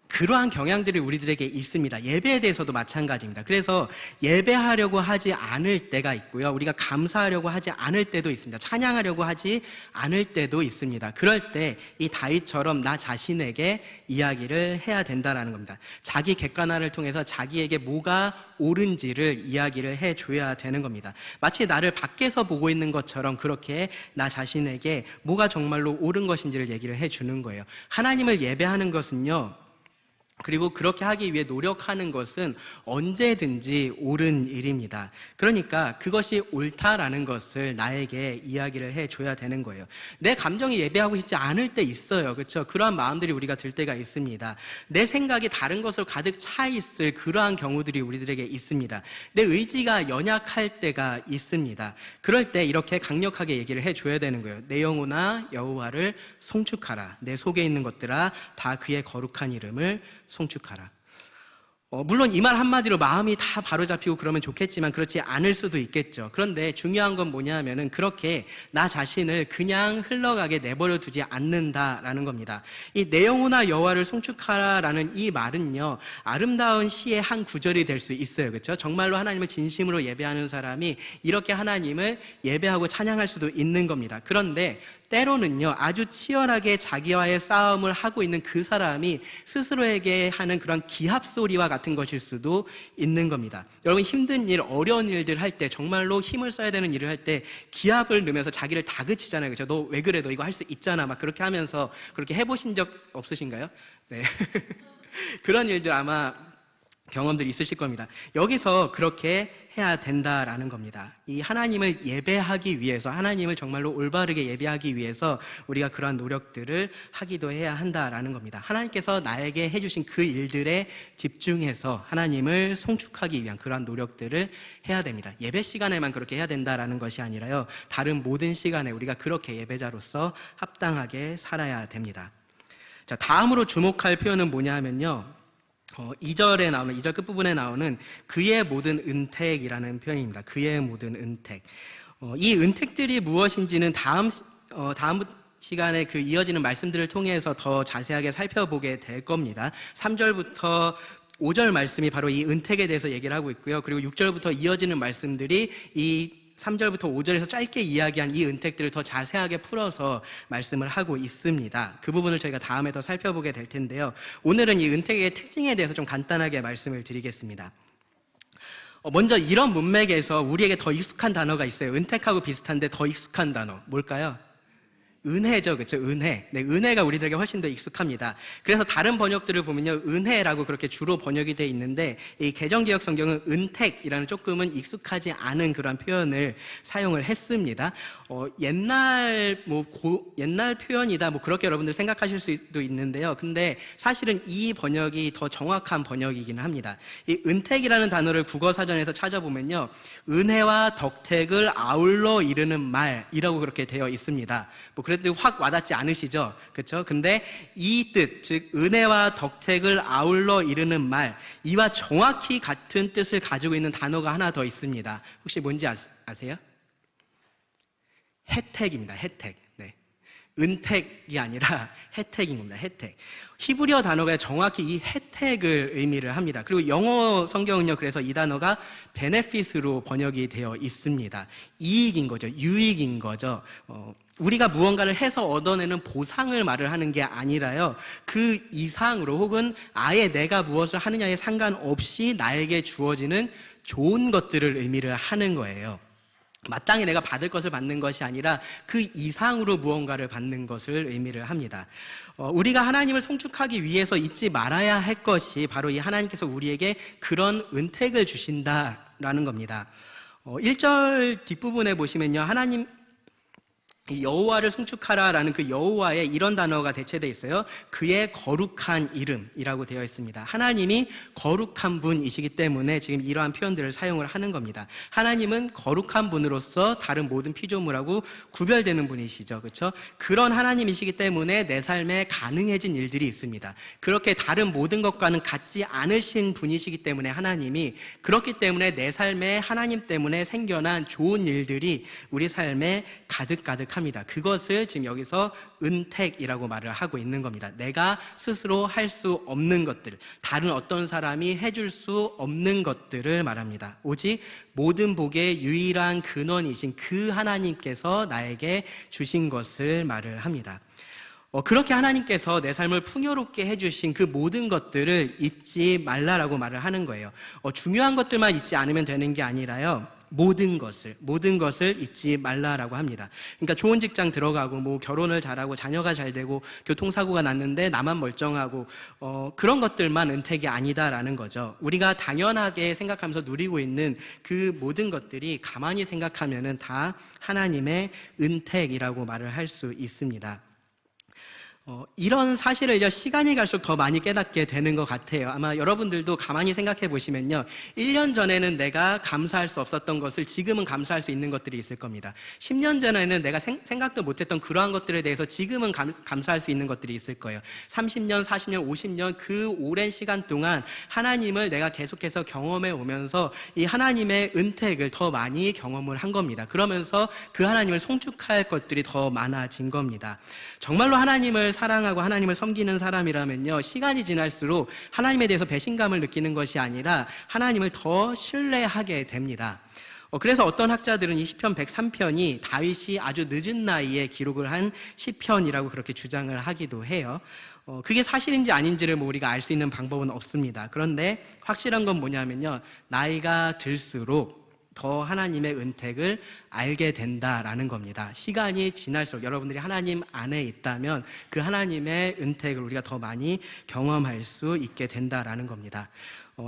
Speaker 1: 그러한 경향들이 우리들에게 있습니다. 예배에 대해서도 마찬가지입니다. 그래서 예배하려고 하지 않을 때가 있고요, 우리가 감사하려고 하지 않을 때도 있습니다. 찬양하려고 하지 않을 때도 있습니다. 그럴 때 이 다윗처럼 나 자신에게 이야기를 해야 된다는 겁니다. 자기 객관화를 통해서 자기에게 뭐가 옳은지를 이야기를 해줘야 되는 겁니다. 마치 나를 밖에서 보고 있는 것처럼 그렇게 나 자신에게 뭐가 정말로 옳은 것인지를 얘기를 해주는 거예요. 하나님을 예배하는 것은요, 그리고 그렇게 하기 위해 노력하는 것은 언제든지 옳은 일입니다. 그러니까 그것이 옳다라는 것을 나에게 이야기를 해줘야 되는 거예요. 내 감정이 예배하고 싶지 않을 때 있어요. 그렇죠? 그러한 마음들이 우리가 들 때가 있습니다. 내 생각이 다른 것으로 가득 차 있을 그러한 경우들이 우리들에게 있습니다. 내 의지가 연약할 때가 있습니다. 그럴 때 이렇게 강력하게 얘기를 해줘야 되는 거예요. 내 영혼아 여호와를 송축하라. 내 속에 있는 것들아 다 그의 거룩한 이름을 송축하라. 물론 이 말 한마디로 마음이 다 바로잡히고 그러면 좋겠지만 그렇지 않을 수도 있겠죠. 그런데 중요한 건 뭐냐면은 그렇게 나 자신을 그냥 흘러가게 내버려 두지 않는다라는 겁니다. 이 내 영혼아 여호와를 송축하라라는 이 말은요, 아름다운 시의 한 구절이 될 수 있어요. 그렇죠? 정말로 하나님을 진심으로 예배하는 사람이 이렇게 하나님을 예배하고 찬양할 수도 있는 겁니다. 그런데 때로는요, 아주 치열하게 자기와의 싸움을 하고 있는 그 사람이 스스로에게 하는 그런 기합 소리와 같은 것일 수도 있는 겁니다. 여러분, 힘든 일, 어려운 일들 할 때, 정말로 힘을 써야 되는 일을 할 때 기합을 넣으면서 자기를 다그치잖아요. 그렇죠? 너 왜 그래? 너 이거 할 수 있잖아. 막 그렇게 하면서 그렇게 해보신 적 없으신가요? 네. 그런 일들 아마 경험들이 있으실 겁니다. 여기서 그렇게 해야 된다라는 겁니다. 이 하나님을 예배하기 위해서, 하나님을 정말로 올바르게 예배하기 위해서 우리가 그러한 노력들을 하기도 해야 한다라는 겁니다. 하나님께서 나에게 해주신 그 일들에 집중해서 하나님을 송축하기 위한 그러한 노력들을 해야 됩니다. 예배 시간에만 그렇게 해야 된다라는 것이 아니라요, 다른 모든 시간에 우리가 그렇게 예배자로서 합당하게 살아야 됩니다. 자, 다음으로 주목할 표현은 뭐냐 하면요, 2절에 나오는, 2절 끝부분에 나오는 그의 모든 은택이라는 표현입니다. 그의 모든 은택. 이 은택들이 무엇인지는 다음 시간에 그 이어지는 말씀들을 통해서 더 자세하게 살펴보게 될 겁니다. 3절부터 5절 말씀이 바로 이 은택에 대해서 얘기를 하고 있고요. 그리고 6절부터 이어지는 말씀들이 이 3절부터 5절에서 짧게 이야기한 이 은택들을 더 자세하게 풀어서 말씀을 하고 있습니다. 그 부분을 저희가 다음에 더 살펴보게 될 텐데요. 오늘은 이 은택의 특징에 대해서 좀 간단하게 말씀을 드리겠습니다. 먼저 이런 문맥에서 우리에게 더 익숙한 단어가 있어요. 은택하고 비슷한데 더 익숙한 단어. 뭘까요? 은혜죠. 그렇죠? 은혜. 네, 은혜가 우리들에게 훨씬 더 익숙합니다. 그래서 다른 번역들을 보면요, 은혜라고 그렇게 주로 번역이 되어 있는데, 이 개정개혁 성경은 은택이라는 조금은 익숙하지 않은 그런 표현을 사용을 했습니다. 옛날 표현이다, 그렇게 여러분들 생각하실 수도 있는데요. 근데 사실은 이 번역이 더 정확한 번역이긴 합니다. 이 은택이라는 단어를 국어 사전에서 찾아보면요, 은혜와 덕택을 아울러 이르는 말이라고 그렇게 되어 있습니다. 그래도 확 와닿지 않으시죠? 그렇죠? 근데 이 뜻, 즉 은혜와 덕택을 아울러 이르는 말, 이와 정확히 같은 뜻을 가지고 있는 단어가 하나 더 있습니다. 혹시 뭔지 아세요? 혜택입니다. 혜택. 네. 은택이 아니라 혜택인 겁니다. 혜택. 히브리어 단어가 정확히 이 혜택을 의미를 합니다. 그리고 영어 성경은요, 그래서 이 단어가 benefit으로 번역이 되어 있습니다. 이익인 거죠. 유익인 거죠. 우리가 무언가를 해서 얻어내는 보상을 말을 하는 게 아니라요, 그 이상으로 혹은 아예 내가 무엇을 하느냐에 상관없이 나에게 주어지는 좋은 것들을 의미를 하는 거예요. 마땅히 내가 받을 것을 받는 것이 아니라 그 이상으로 무언가를 받는 것을 의미를 합니다. 우리가 하나님을 송축하기 위해서 잊지 말아야 할 것이 바로 이 하나님께서 우리에게 그런 은택을 주신다라는 겁니다. 1절 뒷부분에 보시면요, 하나님 이 여호와를 송축하라라는 그 여호와에 이런 단어가 대체되어 있어요. 그의 거룩한 이름이라고 되어 있습니다. 하나님이 거룩한 분이시기 때문에 지금 이러한 표현들을 사용을 하는 겁니다. 하나님은 거룩한 분으로서 다른 모든 피조물하고 구별되는 분이시죠, 그렇죠? 그런 하나님이시기 때문에 내 삶에 가능해진 일들이 있습니다. 그렇게 다른 모든 것과는 같지 않으신 분이시기 때문에 하나님이, 그렇기 때문에 내 삶에 하나님 때문에 생겨난 좋은 일들이 우리 삶에 가득가득 합니다. 그것을 지금 여기서 은택이라고 말을 하고 있는 겁니다. 내가 스스로 할 수 없는 것들, 다른 어떤 사람이 해줄 수 없는 것들을 말합니다. 오직 모든 복의 유일한 근원이신 그 하나님께서 나에게 주신 것을 말을 합니다. 그렇게 하나님께서 내 삶을 풍요롭게 해주신 그 모든 것들을 잊지 말라라고 말을 하는 거예요. 중요한 것들만 잊지 않으면 되는 게 아니라요, 모든 것을 잊지 말라라고 합니다. 그러니까 좋은 직장 들어가고 뭐 결혼을 잘하고 자녀가 잘 되고 교통사고가 났는데 나만 멀쩡하고 그런 것들만 은택이 아니다라는 거죠. 우리가 당연하게 생각하면서 누리고 있는 그 모든 것들이 가만히 생각하면은 다 하나님의 은택이라고 말을 할 수 있습니다. 이런 사실을 시간이 갈수록 더 많이 깨닫게 되는 것 같아요. 아마 여러분들도 가만히 생각해 보시면요, 1년 전에는 내가 감사할 수 없었던 것을 지금은 감사할 수 있는 것들이 있을 겁니다. 10년 전에는 내가 생각도 못했던 그러한 것들에 대해서 지금은 감사할 수 있는 것들이 있을 거예요. 30년, 40년, 50년 그 오랜 시간 동안 하나님을 내가 계속해서 경험해 오면서 이 하나님의 은택을 더 많이 경험을 한 겁니다. 그러면서 그 하나님을 송축할 것들이 더 많아진 겁니다. 정말로 하나님을 사랑하고 하나님을 섬기는 사람이라면요, 시간이 지날수록 하나님에 대해서 배신감을 느끼는 것이 아니라 하나님을 더 신뢰하게 됩니다. 그래서 어떤 학자들은 이 시편 103편이 다윗이 아주 늦은 나이에 기록을 한 시편이라고 그렇게 주장을 하기도 해요. 그게 사실인지 아닌지를 우리가 알 수 있는 방법은 없습니다. 그런데 확실한 건 뭐냐면요, 나이가 들수록 더 하나님의 은택을 알게 된다라는 겁니다. 시간이 지날수록 여러분들이 하나님 안에 있다면 그 하나님의 은택을 우리가 더 많이 경험할 수 있게 된다라는 겁니다.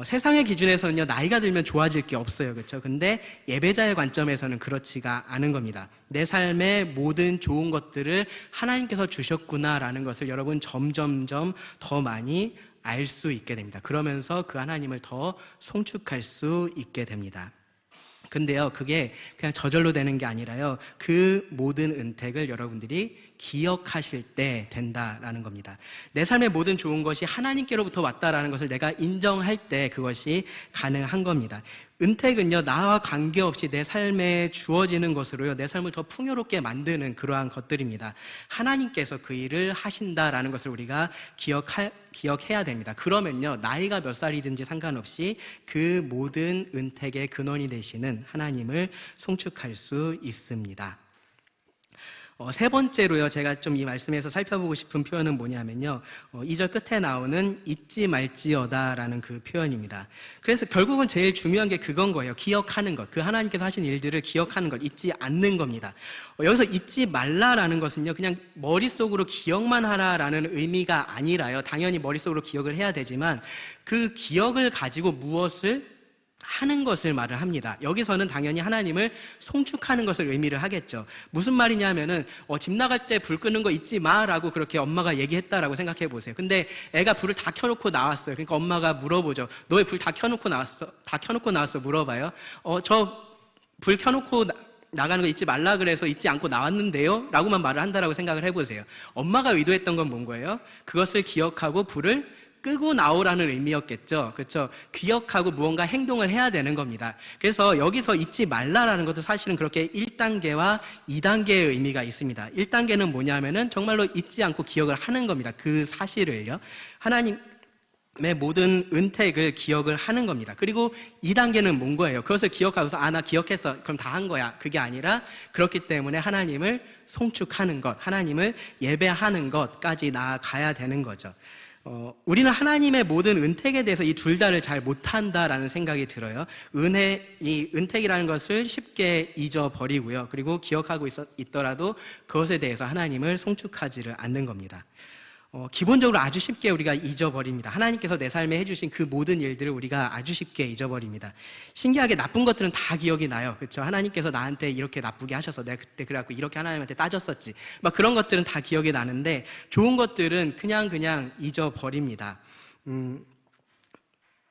Speaker 1: 세상의 기준에서는요, 나이가 들면 좋아질 게 없어요, 그렇죠? 근데 예배자의 관점에서는 그렇지가 않은 겁니다. 내 삶의 모든 좋은 것들을 하나님께서 주셨구나라는 것을 여러분 점점점 더 많이 알 수 있게 됩니다. 그러면서 그 하나님을 더 송축할 수 있게 됩니다. 근데요, 그게 그냥 저절로 되는 게 아니라요, 그 모든 은택을 여러분들이 기억하실 때 된다라는 겁니다. 내 삶의 모든 좋은 것이 하나님께로부터 왔다라는 것을 내가 인정할 때 그것이 가능한 겁니다. 은택은요, 나와 관계없이 내 삶에 주어지는 것으로요, 내 삶을 더 풍요롭게 만드는 그러한 것들입니다. 하나님께서 그 일을 하신다라는 것을 우리가 기억해야 됩니다. 그러면요, 나이가 몇 살이든지 상관없이 그 모든 은택의 근원이 되시는 하나님을 송축할 수 있습니다. 세 번째로요, 제가 좀 이 말씀에서 살펴보고 싶은 표현은 뭐냐면요, 2절 끝에 나오는 잊지 말지어다라는 그 표현입니다. 그래서 결국은 제일 중요한 게 그건 거예요. 기억하는 것, 그 하나님께서 하신 일들을 기억하는 것, 잊지 않는 겁니다. 여기서 잊지 말라라는 것은요, 그냥 머릿속으로 기억만 하라라는 의미가 아니라요, 당연히 머릿속으로 기억을 해야 되지만 그 기억을 가지고 무엇을 하는 것을 말을 합니다. 여기서는 당연히 하나님을 송축하는 것을 의미를 하겠죠. 무슨 말이냐면은 집 나갈 때 불 끄는 거 잊지 마라고 그렇게 엄마가 얘기했다라고 생각해 보세요. 근데 애가 불을 다 켜놓고 나왔어요. 그러니까 엄마가 물어보죠. 너 왜 불 다 켜놓고 나왔어? 다 켜놓고 나왔어? 물어봐요. 저 불 켜놓고 나가는 거 잊지 말라 그래서 잊지 않고 나왔는데요? 라고만 말을 한다라고 생각을 해보세요. 엄마가 의도했던 건 뭔 거예요? 그것을 기억하고 불을 끄고 나오라는 의미였겠죠. 그렇죠? 기억하고 무언가 행동을 해야 되는 겁니다. 그래서 여기서 잊지 말라라는 것도 사실은 그렇게 1단계와 2단계의 의미가 있습니다. 1단계는 뭐냐면은 정말로 잊지 않고 기억을 하는 겁니다. 그 사실을요. 하나님의 모든 은택을 기억을 하는 겁니다. 그리고 2단계는 뭔 거예요? 그것을 기억하고서 나 기억했어. 그럼 다 한 거야. 그게 아니라 그렇기 때문에 하나님을 송축하는 것, 하나님을 예배하는 것까지 나아가야 되는 거죠. 우리는 하나님의 모든 은택에 대해서 이 둘 다를 잘 못한다라는 생각이 들어요. 이 은택이라는 것을 쉽게 잊어버리고요. 그리고 기억하고 있더라도 그것에 대해서 하나님을 송축하지를 않는 겁니다. 기본적으로 아주 쉽게 우리가 잊어버립니다. 하나님께서 내 삶에 해주신 그 모든 일들을 우리가 아주 쉽게 잊어버립니다. 신기하게 나쁜 것들은 다 기억이 나요. 그렇죠? 하나님께서 나한테 이렇게 나쁘게 하셔서 내가 그때 그래갖고 이렇게 하나님한테 따졌었지. 막 그런 것들은 다 기억이 나는데 좋은 것들은 그냥 잊어버립니다.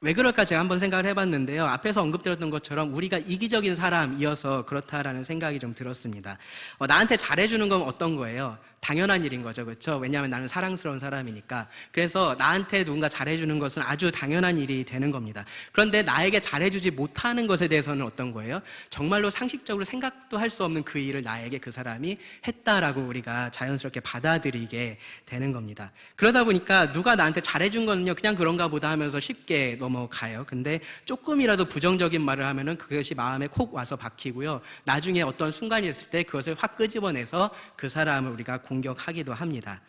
Speaker 1: 왜 그럴까 제가 한번 생각을 해봤는데요. 앞에서 언급드렸던 것처럼 우리가 이기적인 사람이어서 그렇다라는 생각이 좀 들었습니다. 나한테 잘해주는 건 어떤 거예요? 당연한 일인 거죠. 그렇죠? 왜냐하면 나는 사랑스러운 사람이니까. 그래서 나한테 누군가 잘해주는 것은 아주 당연한 일이 되는 겁니다. 그런데 나에게 잘해주지 못하는 것에 대해서는 어떤 거예요? 정말로 상식적으로 생각도 할 수 없는 그 일을 나에게 그 사람이 했다라고 우리가 자연스럽게 받아들이게 되는 겁니다. 그러다 보니까 누가 나한테 잘해준 거는요 그냥 그런가 보다 하면서 쉽게 넘어가요. 근데 조금이라도 부정적인 말을 하면은 그것이 마음에 콕 와서 박히고요. 나중에 어떤 순간이 있을 때 그것을 확 끄집어내서 그 사람을 우리가 공격하기도 합니다.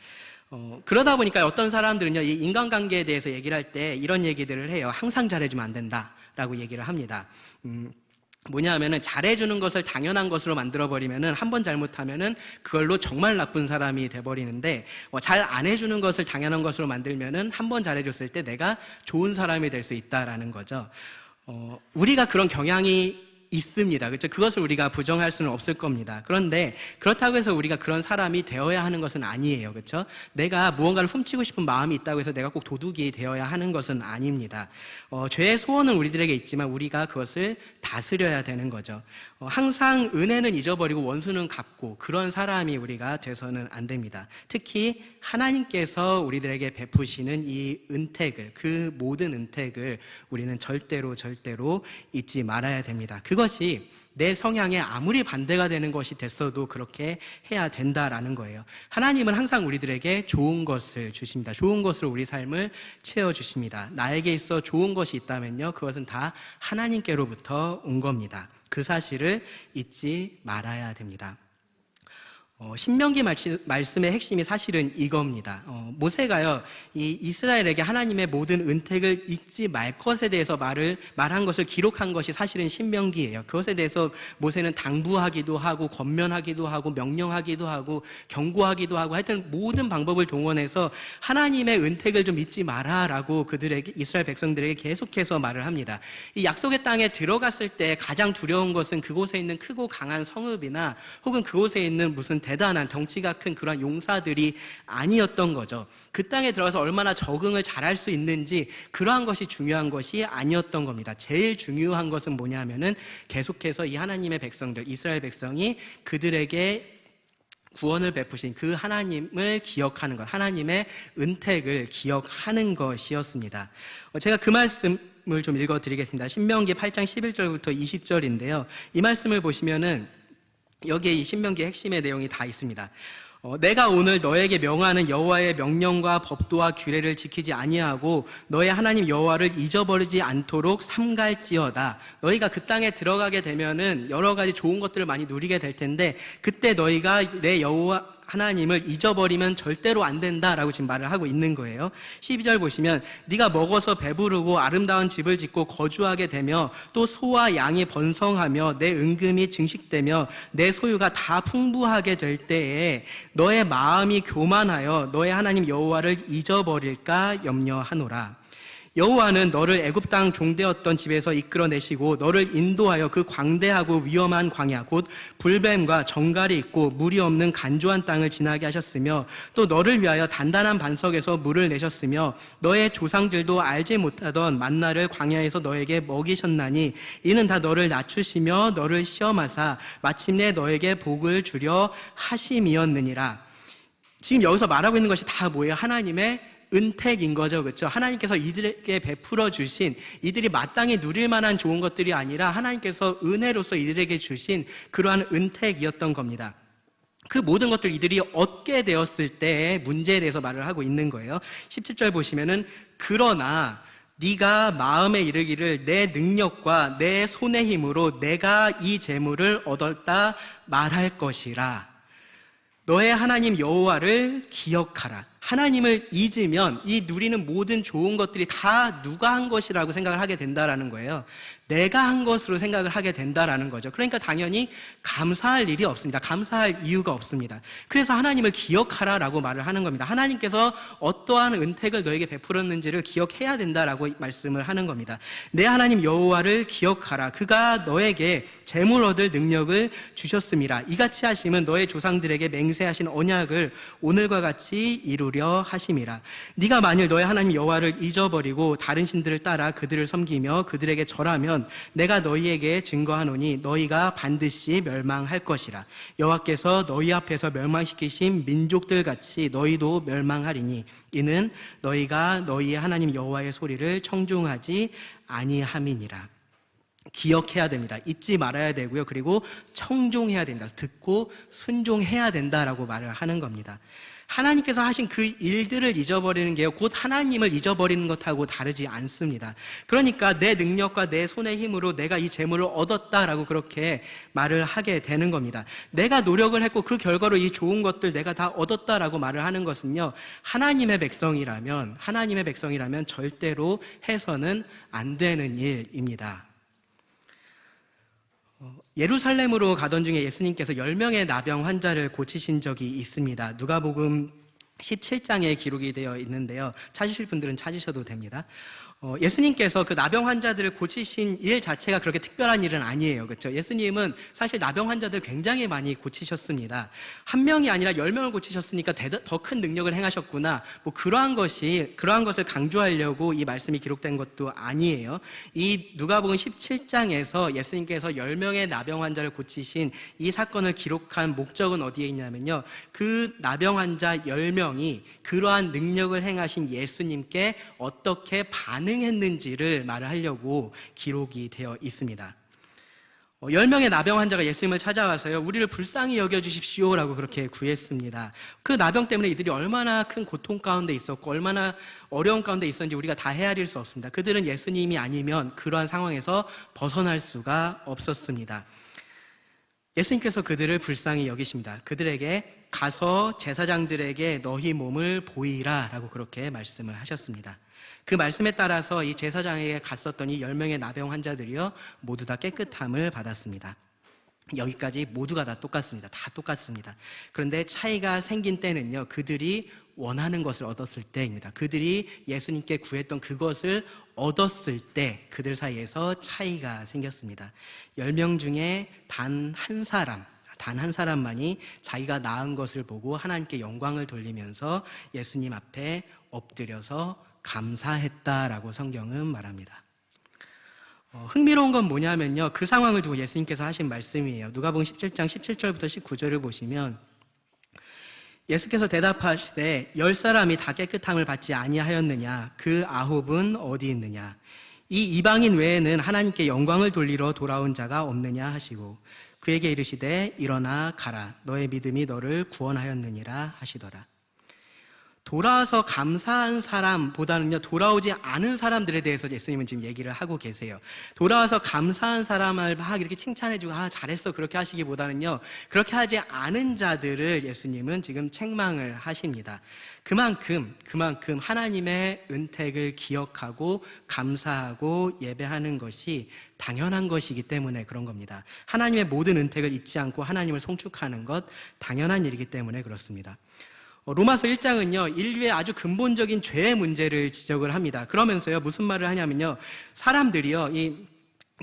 Speaker 1: 그러다 보니까 어떤 사람들은요, 이 인간관계에 대해서 얘기를 할 때 이런 얘기들을 해요. 항상 잘해주면 안 된다라고 얘기를 합니다. 뭐냐 하면은 잘해주는 것을 당연한 것으로 만들어버리면은 한 번 잘못하면은 그걸로 정말 나쁜 사람이 돼버리는데 잘 안 해주는 것을 당연한 것으로 만들면은 한 번 잘해줬을 때 내가 좋은 사람이 될 수 있다라는 거죠. 우리가 그런 경향이 있습니다. 그렇죠? 그것을 우리가 부정할 수는 없을 겁니다. 그런데 그렇다고 해서 우리가 그런 사람이 되어야 하는 것은 아니에요. 그렇죠? 내가 무언가를 훔치고 싶은 마음이 있다고 해서 내가 꼭 도둑이 되어야 하는 것은 아닙니다. 죄의 소원은 우리들에게 있지만 우리가 그것을 다스려야 되는 거죠. 항상 은혜는 잊어버리고 원수는 갚고 그런 사람이 우리가 돼서는 안 됩니다. 특히 하나님께서 우리들에게 베푸시는 이 은택을, 그 모든 은택을 우리는 절대로 잊지 말아야 됩니다. 그것이 내 성향에 아무리 반대가 되는 것이 됐어도 그렇게 해야 된다라는 거예요. 하나님은 항상 우리들에게 좋은 것을 주십니다. 좋은 것으로 우리 삶을 채워주십니다. 나에게 있어 좋은 것이 있다면요, 그것은 다 하나님께로부터 온 겁니다. 그 사실을 잊지 말아야 됩니다. 신명기 말씀의 핵심이 사실은 이겁니다. 모세가요, 이 이스라엘에게 하나님의 모든 은택을 잊지 말 것에 대해서 말한 것을 기록한 것이 사실은 신명기예요. 그것에 대해서 모세는 당부하기도 하고 권면하기도 하고 명령하기도 하고 경고하기도 하고 하여튼 모든 방법을 동원해서 하나님의 은택을 좀 잊지 마라라고 그들에게, 이스라엘 백성들에게 계속해서 말을 합니다. 이 약속의 땅에 들어갔을 때 가장 두려운 것은 그곳에 있는 크고 강한 성읍이나 혹은 그곳에 있는 무슨 대단한 덩치가 큰 그런 용사들이 아니었던 거죠. 그 땅에 들어가서 얼마나 적응을 잘할 수 있는지 그러한 것이 중요한 것이 아니었던 겁니다. 제일 중요한 것은 뭐냐면은 계속해서 이 하나님의 백성들, 이스라엘 백성이 그들에게 구원을 베푸신 그 하나님을 기억하는 것, 하나님의 은택을 기억하는 것이었습니다. 제가 그 말씀을 좀 읽어드리겠습니다. 신명기 8장 11절부터 20절인데요. 이 말씀을 보시면은 여기에 이 신명기의 핵심의 내용이 다 있습니다. 내가 오늘 너에게 명하는 여호와의 명령과 법도와 규례를 지키지 아니하고 너의 하나님 여호와를 잊어버리지 않도록 삼갈지어다. 너희가 그 땅에 들어가게 되면은 여러 가지 좋은 것들을 많이 누리게 될 텐데 그때 너희가 내 여호와 하나님을 잊어버리면 절대로 안 된다라고 지금 말을 하고 있는 거예요. 12절 보시면 네가 먹어서 배부르고 아름다운 집을 짓고 거주하게 되며 또 소와 양이 번성하며 내 은금이 증식되며 내 소유가 다 풍부하게 될 때에 너의 마음이 교만하여 너의 하나님 여호와를 잊어버릴까 염려하노라. 여호와는 너를 애굽 땅 종되었던 집에서 이끌어내시고 너를 인도하여 그 광대하고 위험한 광야 곧 불뱀과 정갈이 있고 물이 없는 간조한 땅을 지나게 하셨으며 또 너를 위하여 단단한 반석에서 물을 내셨으며 너의 조상들도 알지 못하던 만나를 광야에서 너에게 먹이셨나니 이는 다 너를 낮추시며 너를 시험하사 마침내 너에게 복을 주려 하심이었느니라. 지금 여기서 말하고 있는 것이 다 뭐예요? 하나님의 은택인 거죠. 그렇죠? 하나님께서 이들에게 베풀어 주신, 이들이 마땅히 누릴 만한 좋은 것들이 아니라 하나님께서 은혜로서 이들에게 주신 그러한 은택이었던 겁니다. 그 모든 것들 이들이 얻게 되었을 때의 문제에 대해서 말을 하고 있는 거예요. 17절 보시면은 그러나 네가 마음에 이르기를 내 능력과 내 손의 힘으로 내가 이 재물을 얻었다 말할 것이라. 너의 하나님 여호와를 기억하라. 하나님을 잊으면 이 누리는 모든 좋은 것들이 다 누가 한 것이라고 생각을 하게 된다라는 거예요. 내가 한 것으로 생각을 하게 된다라는 거죠. 그러니까 당연히 감사할 일이 없습니다. 감사할 이유가 없습니다. 그래서 하나님을 기억하라라고 말을 하는 겁니다. 하나님께서 어떠한 은택을 너에게 베풀었는지를 기억해야 된다라고 말씀을 하는 겁니다. 내 하나님 여호와를 기억하라. 그가 너에게 재물 얻을 능력을 주셨음이라. 이같이 하심은 너의 조상들에게 맹세하신 언약을 오늘과 같이 이루려 하심이라. 네가 만일 너의 하나님 여호와를 잊어버리고 다른 신들을 따라 그들을 섬기며 그들에게 절하면 내가 너희에게 증거하노니 너희가 반드시 멸망할 것이라. 여호와께서 너희 앞에서 멸망시키신 민족들 같이 너희도 멸망하리니 이는 너희가 너희의 하나님 여호와의 소리를 청종하지 아니함이니라. 기억해야 됩니다. 잊지 말아야 되고요. 그리고 청종해야 됩니다. 듣고 순종해야 된다라고 말을 하는 겁니다. 하나님께서 하신 그 일들을 잊어버리는 게요, 곧 하나님을 잊어버리는 것하고 다르지 않습니다. 그러니까 내 능력과 내 손의 힘으로 내가 이 재물을 얻었다라고 그렇게 말을 하게 되는 겁니다. 내가 노력을 했고 그 결과로 이 좋은 것들 내가 다 얻었다라고 말을 하는 것은요, 하나님의 백성이라면 절대로 해서는 안 되는 일입니다. 예루살렘으로 가던 중에 예수님께서 10명의 나병 환자를 고치신 적이 있습니다. 누가복음 17장에 기록이 되어 있는데요. 찾으실 분들은 찾으셔도 됩니다. 예수님께서 그 나병 환자들을 고치신 일 자체가 그렇게 특별한 일은 아니에요. 그렇죠? 예수님은 사실 나병 환자들 굉장히 많이 고치셨습니다. 한 명이 아니라 10명을 고치셨으니까 더 큰 능력을 행하셨구나. 뭐 그러한 것을 강조하려고 이 말씀이 기록된 것도 아니에요. 이 누가복음 17장에서 예수님께서 10명의 나병 환자를 고치신 이 사건을 기록한 목적은 어디에 있냐면요, 그 나병 환자 10명이 그러한 능력을 행하신 예수님께 어떻게 반응했는지를 말을 하려고 기록이 되어 있습니다. 10명의 나병 환자가 예수님을 찾아와서요, 우리를 불쌍히 여겨주십시오 라고 그렇게 구했습니다. 그 나병 때문에 이들이 얼마나 큰 고통 가운데 있었고 얼마나 어려운 가운데 있었는지 우리가 다 헤아릴 수 없습니다. 그들은 예수님이 아니면 그러한 상황에서 벗어날 수가 없었습니다. 예수님께서 그들을 불쌍히 여기십니다. 그들에게 가서 제사장들에게 너희 몸을 보이라 라고 그렇게 말씀을 하셨습니다. 그 말씀에 따라서 이 제사장에게 갔었던 이 10명의 나병 환자들이요, 모두 다 깨끗함을 받았습니다. 여기까지 모두가 다 똑같습니다. 다 똑같습니다. 그런데 차이가 생긴 때는요, 그들이 원하는 것을 얻었을 때입니다. 그들이 예수님께 구했던 그것을 얻었을 때 그들 사이에서 차이가 생겼습니다. 10명 중에 단 한 사람만이 자기가 낳은 것을 보고 하나님께 영광을 돌리면서 예수님 앞에 엎드려서 감사했다라고 성경은 말합니다. 흥미로운 건 뭐냐면요, 그 상황을 두고 예수님께서 하신 말씀이에요. 누가복음 17장 17절부터 19절을 보시면 예수께서 대답하시되 10사람이 다 깨끗함을 받지 아니하였느냐? 그 9은 어디 있느냐? 이 이방인 외에는 하나님께 영광을 돌리러 돌아온 자가 없느냐 하시고 그에게 이르시되 일어나 가라, 너의 믿음이 너를 구원하였느니라 하시더라. 돌아와서 감사한 사람보다는요, 돌아오지 않은 사람들에 대해서 예수님은 지금 얘기를 하고 계세요. 돌아와서 감사한 사람을 막 이렇게 칭찬해주고 잘했어 그렇게 하시기보다는요, 그렇게 하지 않은 자들을 예수님은 지금 책망을 하십니다. 그만큼 하나님의 은택을 기억하고 감사하고 예배하는 것이 당연한 것이기 때문에 그런 겁니다. 하나님의 모든 은택을 잊지 않고 하나님을 송축하는 것 당연한 일이기 때문에 그렇습니다. 로마서 1장은요, 인류의 아주 근본적인 죄의 문제를 지적을 합니다. 그러면서요, 무슨 말을 하냐면요, 사람들이요, 이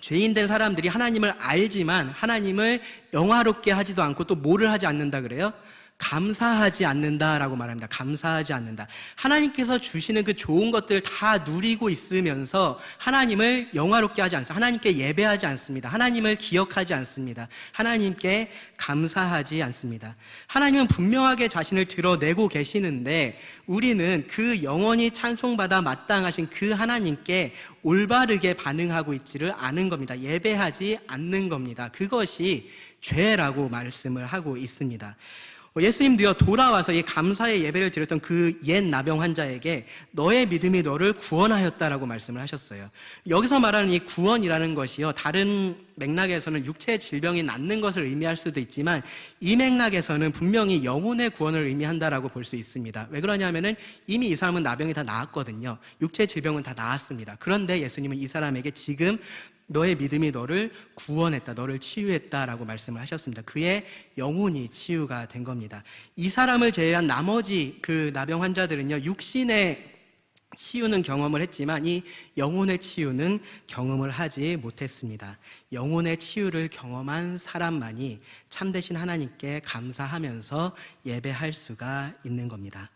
Speaker 1: 죄인된 사람들이 하나님을 알지만 하나님을 영화롭게 하지도 않고 또 뭐를 하지 않는다 그래요? 감사하지 않는다라고 말합니다. 감사하지 않는다. 하나님께서 주시는 그 좋은 것들 다 누리고 있으면서 하나님을 영화롭게 하지 않습니다. 하나님께 예배하지 않습니다. 하나님을 기억하지 않습니다. 하나님께 감사하지 않습니다. 하나님은 분명하게 자신을 드러내고 계시는데 우리는 그 영원히 찬송받아 마땅하신 그 하나님께 올바르게 반응하고 있지를 않은 겁니다. 예배하지 않는 겁니다. 그것이 죄라고 말씀을 하고 있습니다. 예수님도요, 돌아와서 이 감사의 예배를 드렸던 그 옛 나병 환자에게 너의 믿음이 너를 구원하였다라고 말씀을 하셨어요. 여기서 말하는 이 구원이라는 것이요, 다른 맥락에서는 육체의 질병이 낫는 것을 의미할 수도 있지만 이 맥락에서는 분명히 영혼의 구원을 의미한다라고 볼 수 있습니다. 왜 그러냐면은 이미 이 사람은 나병이 다 나았거든요. 육체의 질병은 다 나았습니다. 그런데 예수님은 이 사람에게 지금 너의 믿음이 너를 구원했다, 너를 치유했다라고 말씀을 하셨습니다. 그의 영혼이 치유가 된 겁니다. 이 사람을 제외한 나머지 그 나병 환자들은요, 육신의 치유는 경험을 했지만 이 영혼의 치유는 경험을 하지 못했습니다. 영혼의 치유를 경험한 사람만이 참되신 하나님께 감사하면서 예배할 수가 있는 겁니다.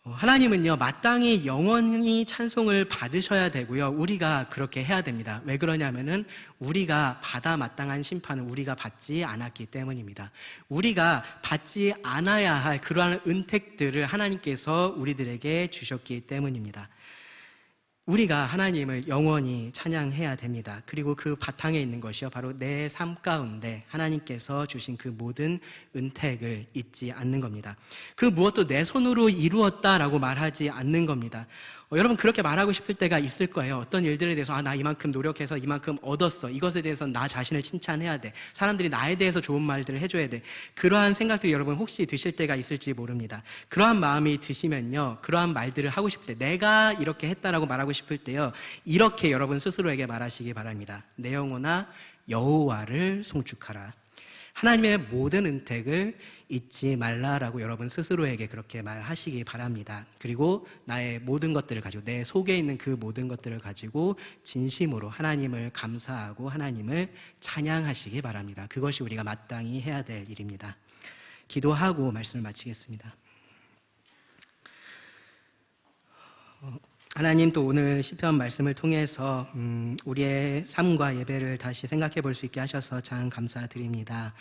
Speaker 1: 하나님은요, 마땅히 영원히 찬송을 받으셔야 되고요, 우리가 그렇게 해야 됩니다. 왜 그러냐면은 우리가 받아 마땅한 심판은 우리가 받지 않았기 때문입니다. 우리가 받지 않아야 할 그러한 은택들을 하나님께서 우리들에게 주셨기 때문입니다. 우리가 하나님을 영원히 찬양해야 됩니다. 그리고 그 바탕에 있는 것이요, 바로 내 삶 가운데 하나님께서 주신 그 모든 은택을 잊지 않는 겁니다. 그 무엇도 내 손으로 이루었다라고 말하지 않는 겁니다. 여러분, 그렇게 말하고 싶을 때가 있을 거예요. 어떤 일들에 대해서 나 이만큼 노력해서 이만큼 얻었어, 이것에 대해서 나 자신을 칭찬해야 돼, 사람들이 나에 대해서 좋은 말들을 해줘야 돼. 그러한 생각들이 여러분 혹시 드실 때가 있을지 모릅니다. 그러한 마음이 드시면요, 그러한 말들을 하고 싶을 때, 내가 이렇게 했다라고 말하고 싶을 때요, 이렇게 여러분 스스로에게 말하시기 바랍니다. 내 영혼아 여호와를 송축하라. 하나님의 모든 은택을 잊지 말라라고 여러분 스스로에게 그렇게 말하시기 바랍니다. 그리고 나의 모든 것들을 가지고, 내 속에 있는 그 모든 것들을 가지고 진심으로 하나님을 감사하고 하나님을 찬양하시기 바랍니다. 그것이 우리가 마땅히 해야 될 일입니다. 기도하고 말씀을 마치겠습니다. 하나님, 또 오늘 시편 말씀을 통해서 우리의 삶과 예배를 다시 생각해 볼 수 있게 하셔서 참 감사드립니다.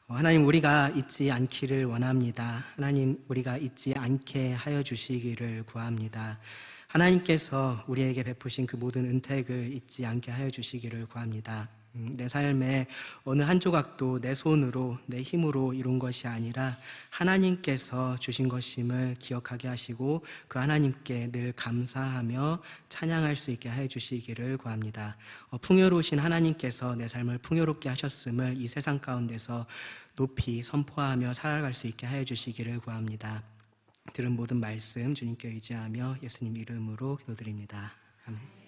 Speaker 1: 하나님, 우리가 잊지 않기를 원합니다. 하나님, 우리가 잊지 않게 하여 주시기를 구합니다. 하나님께서 우리에게 베푸신 그 모든 은택을 잊지 않게 하여 주시기를 구합니다. 내 삶의 어느 한 조각도 내 손으로, 내 힘으로 이룬 것이 아니라 하나님께서 주신 것임을 기억하게 하시고 그 하나님께 늘 감사하며 찬양할 수 있게 해 주시기를 구합니다. 풍요로우신 하나님께서 내 삶을 풍요롭게 하셨음을 이 세상 가운데서 높이 선포하며 살아갈 수 있게 해 주시기를 구합니다. 들은 모든 말씀 주님께 의지하며 예수님 이름으로 기도드립니다. 아멘.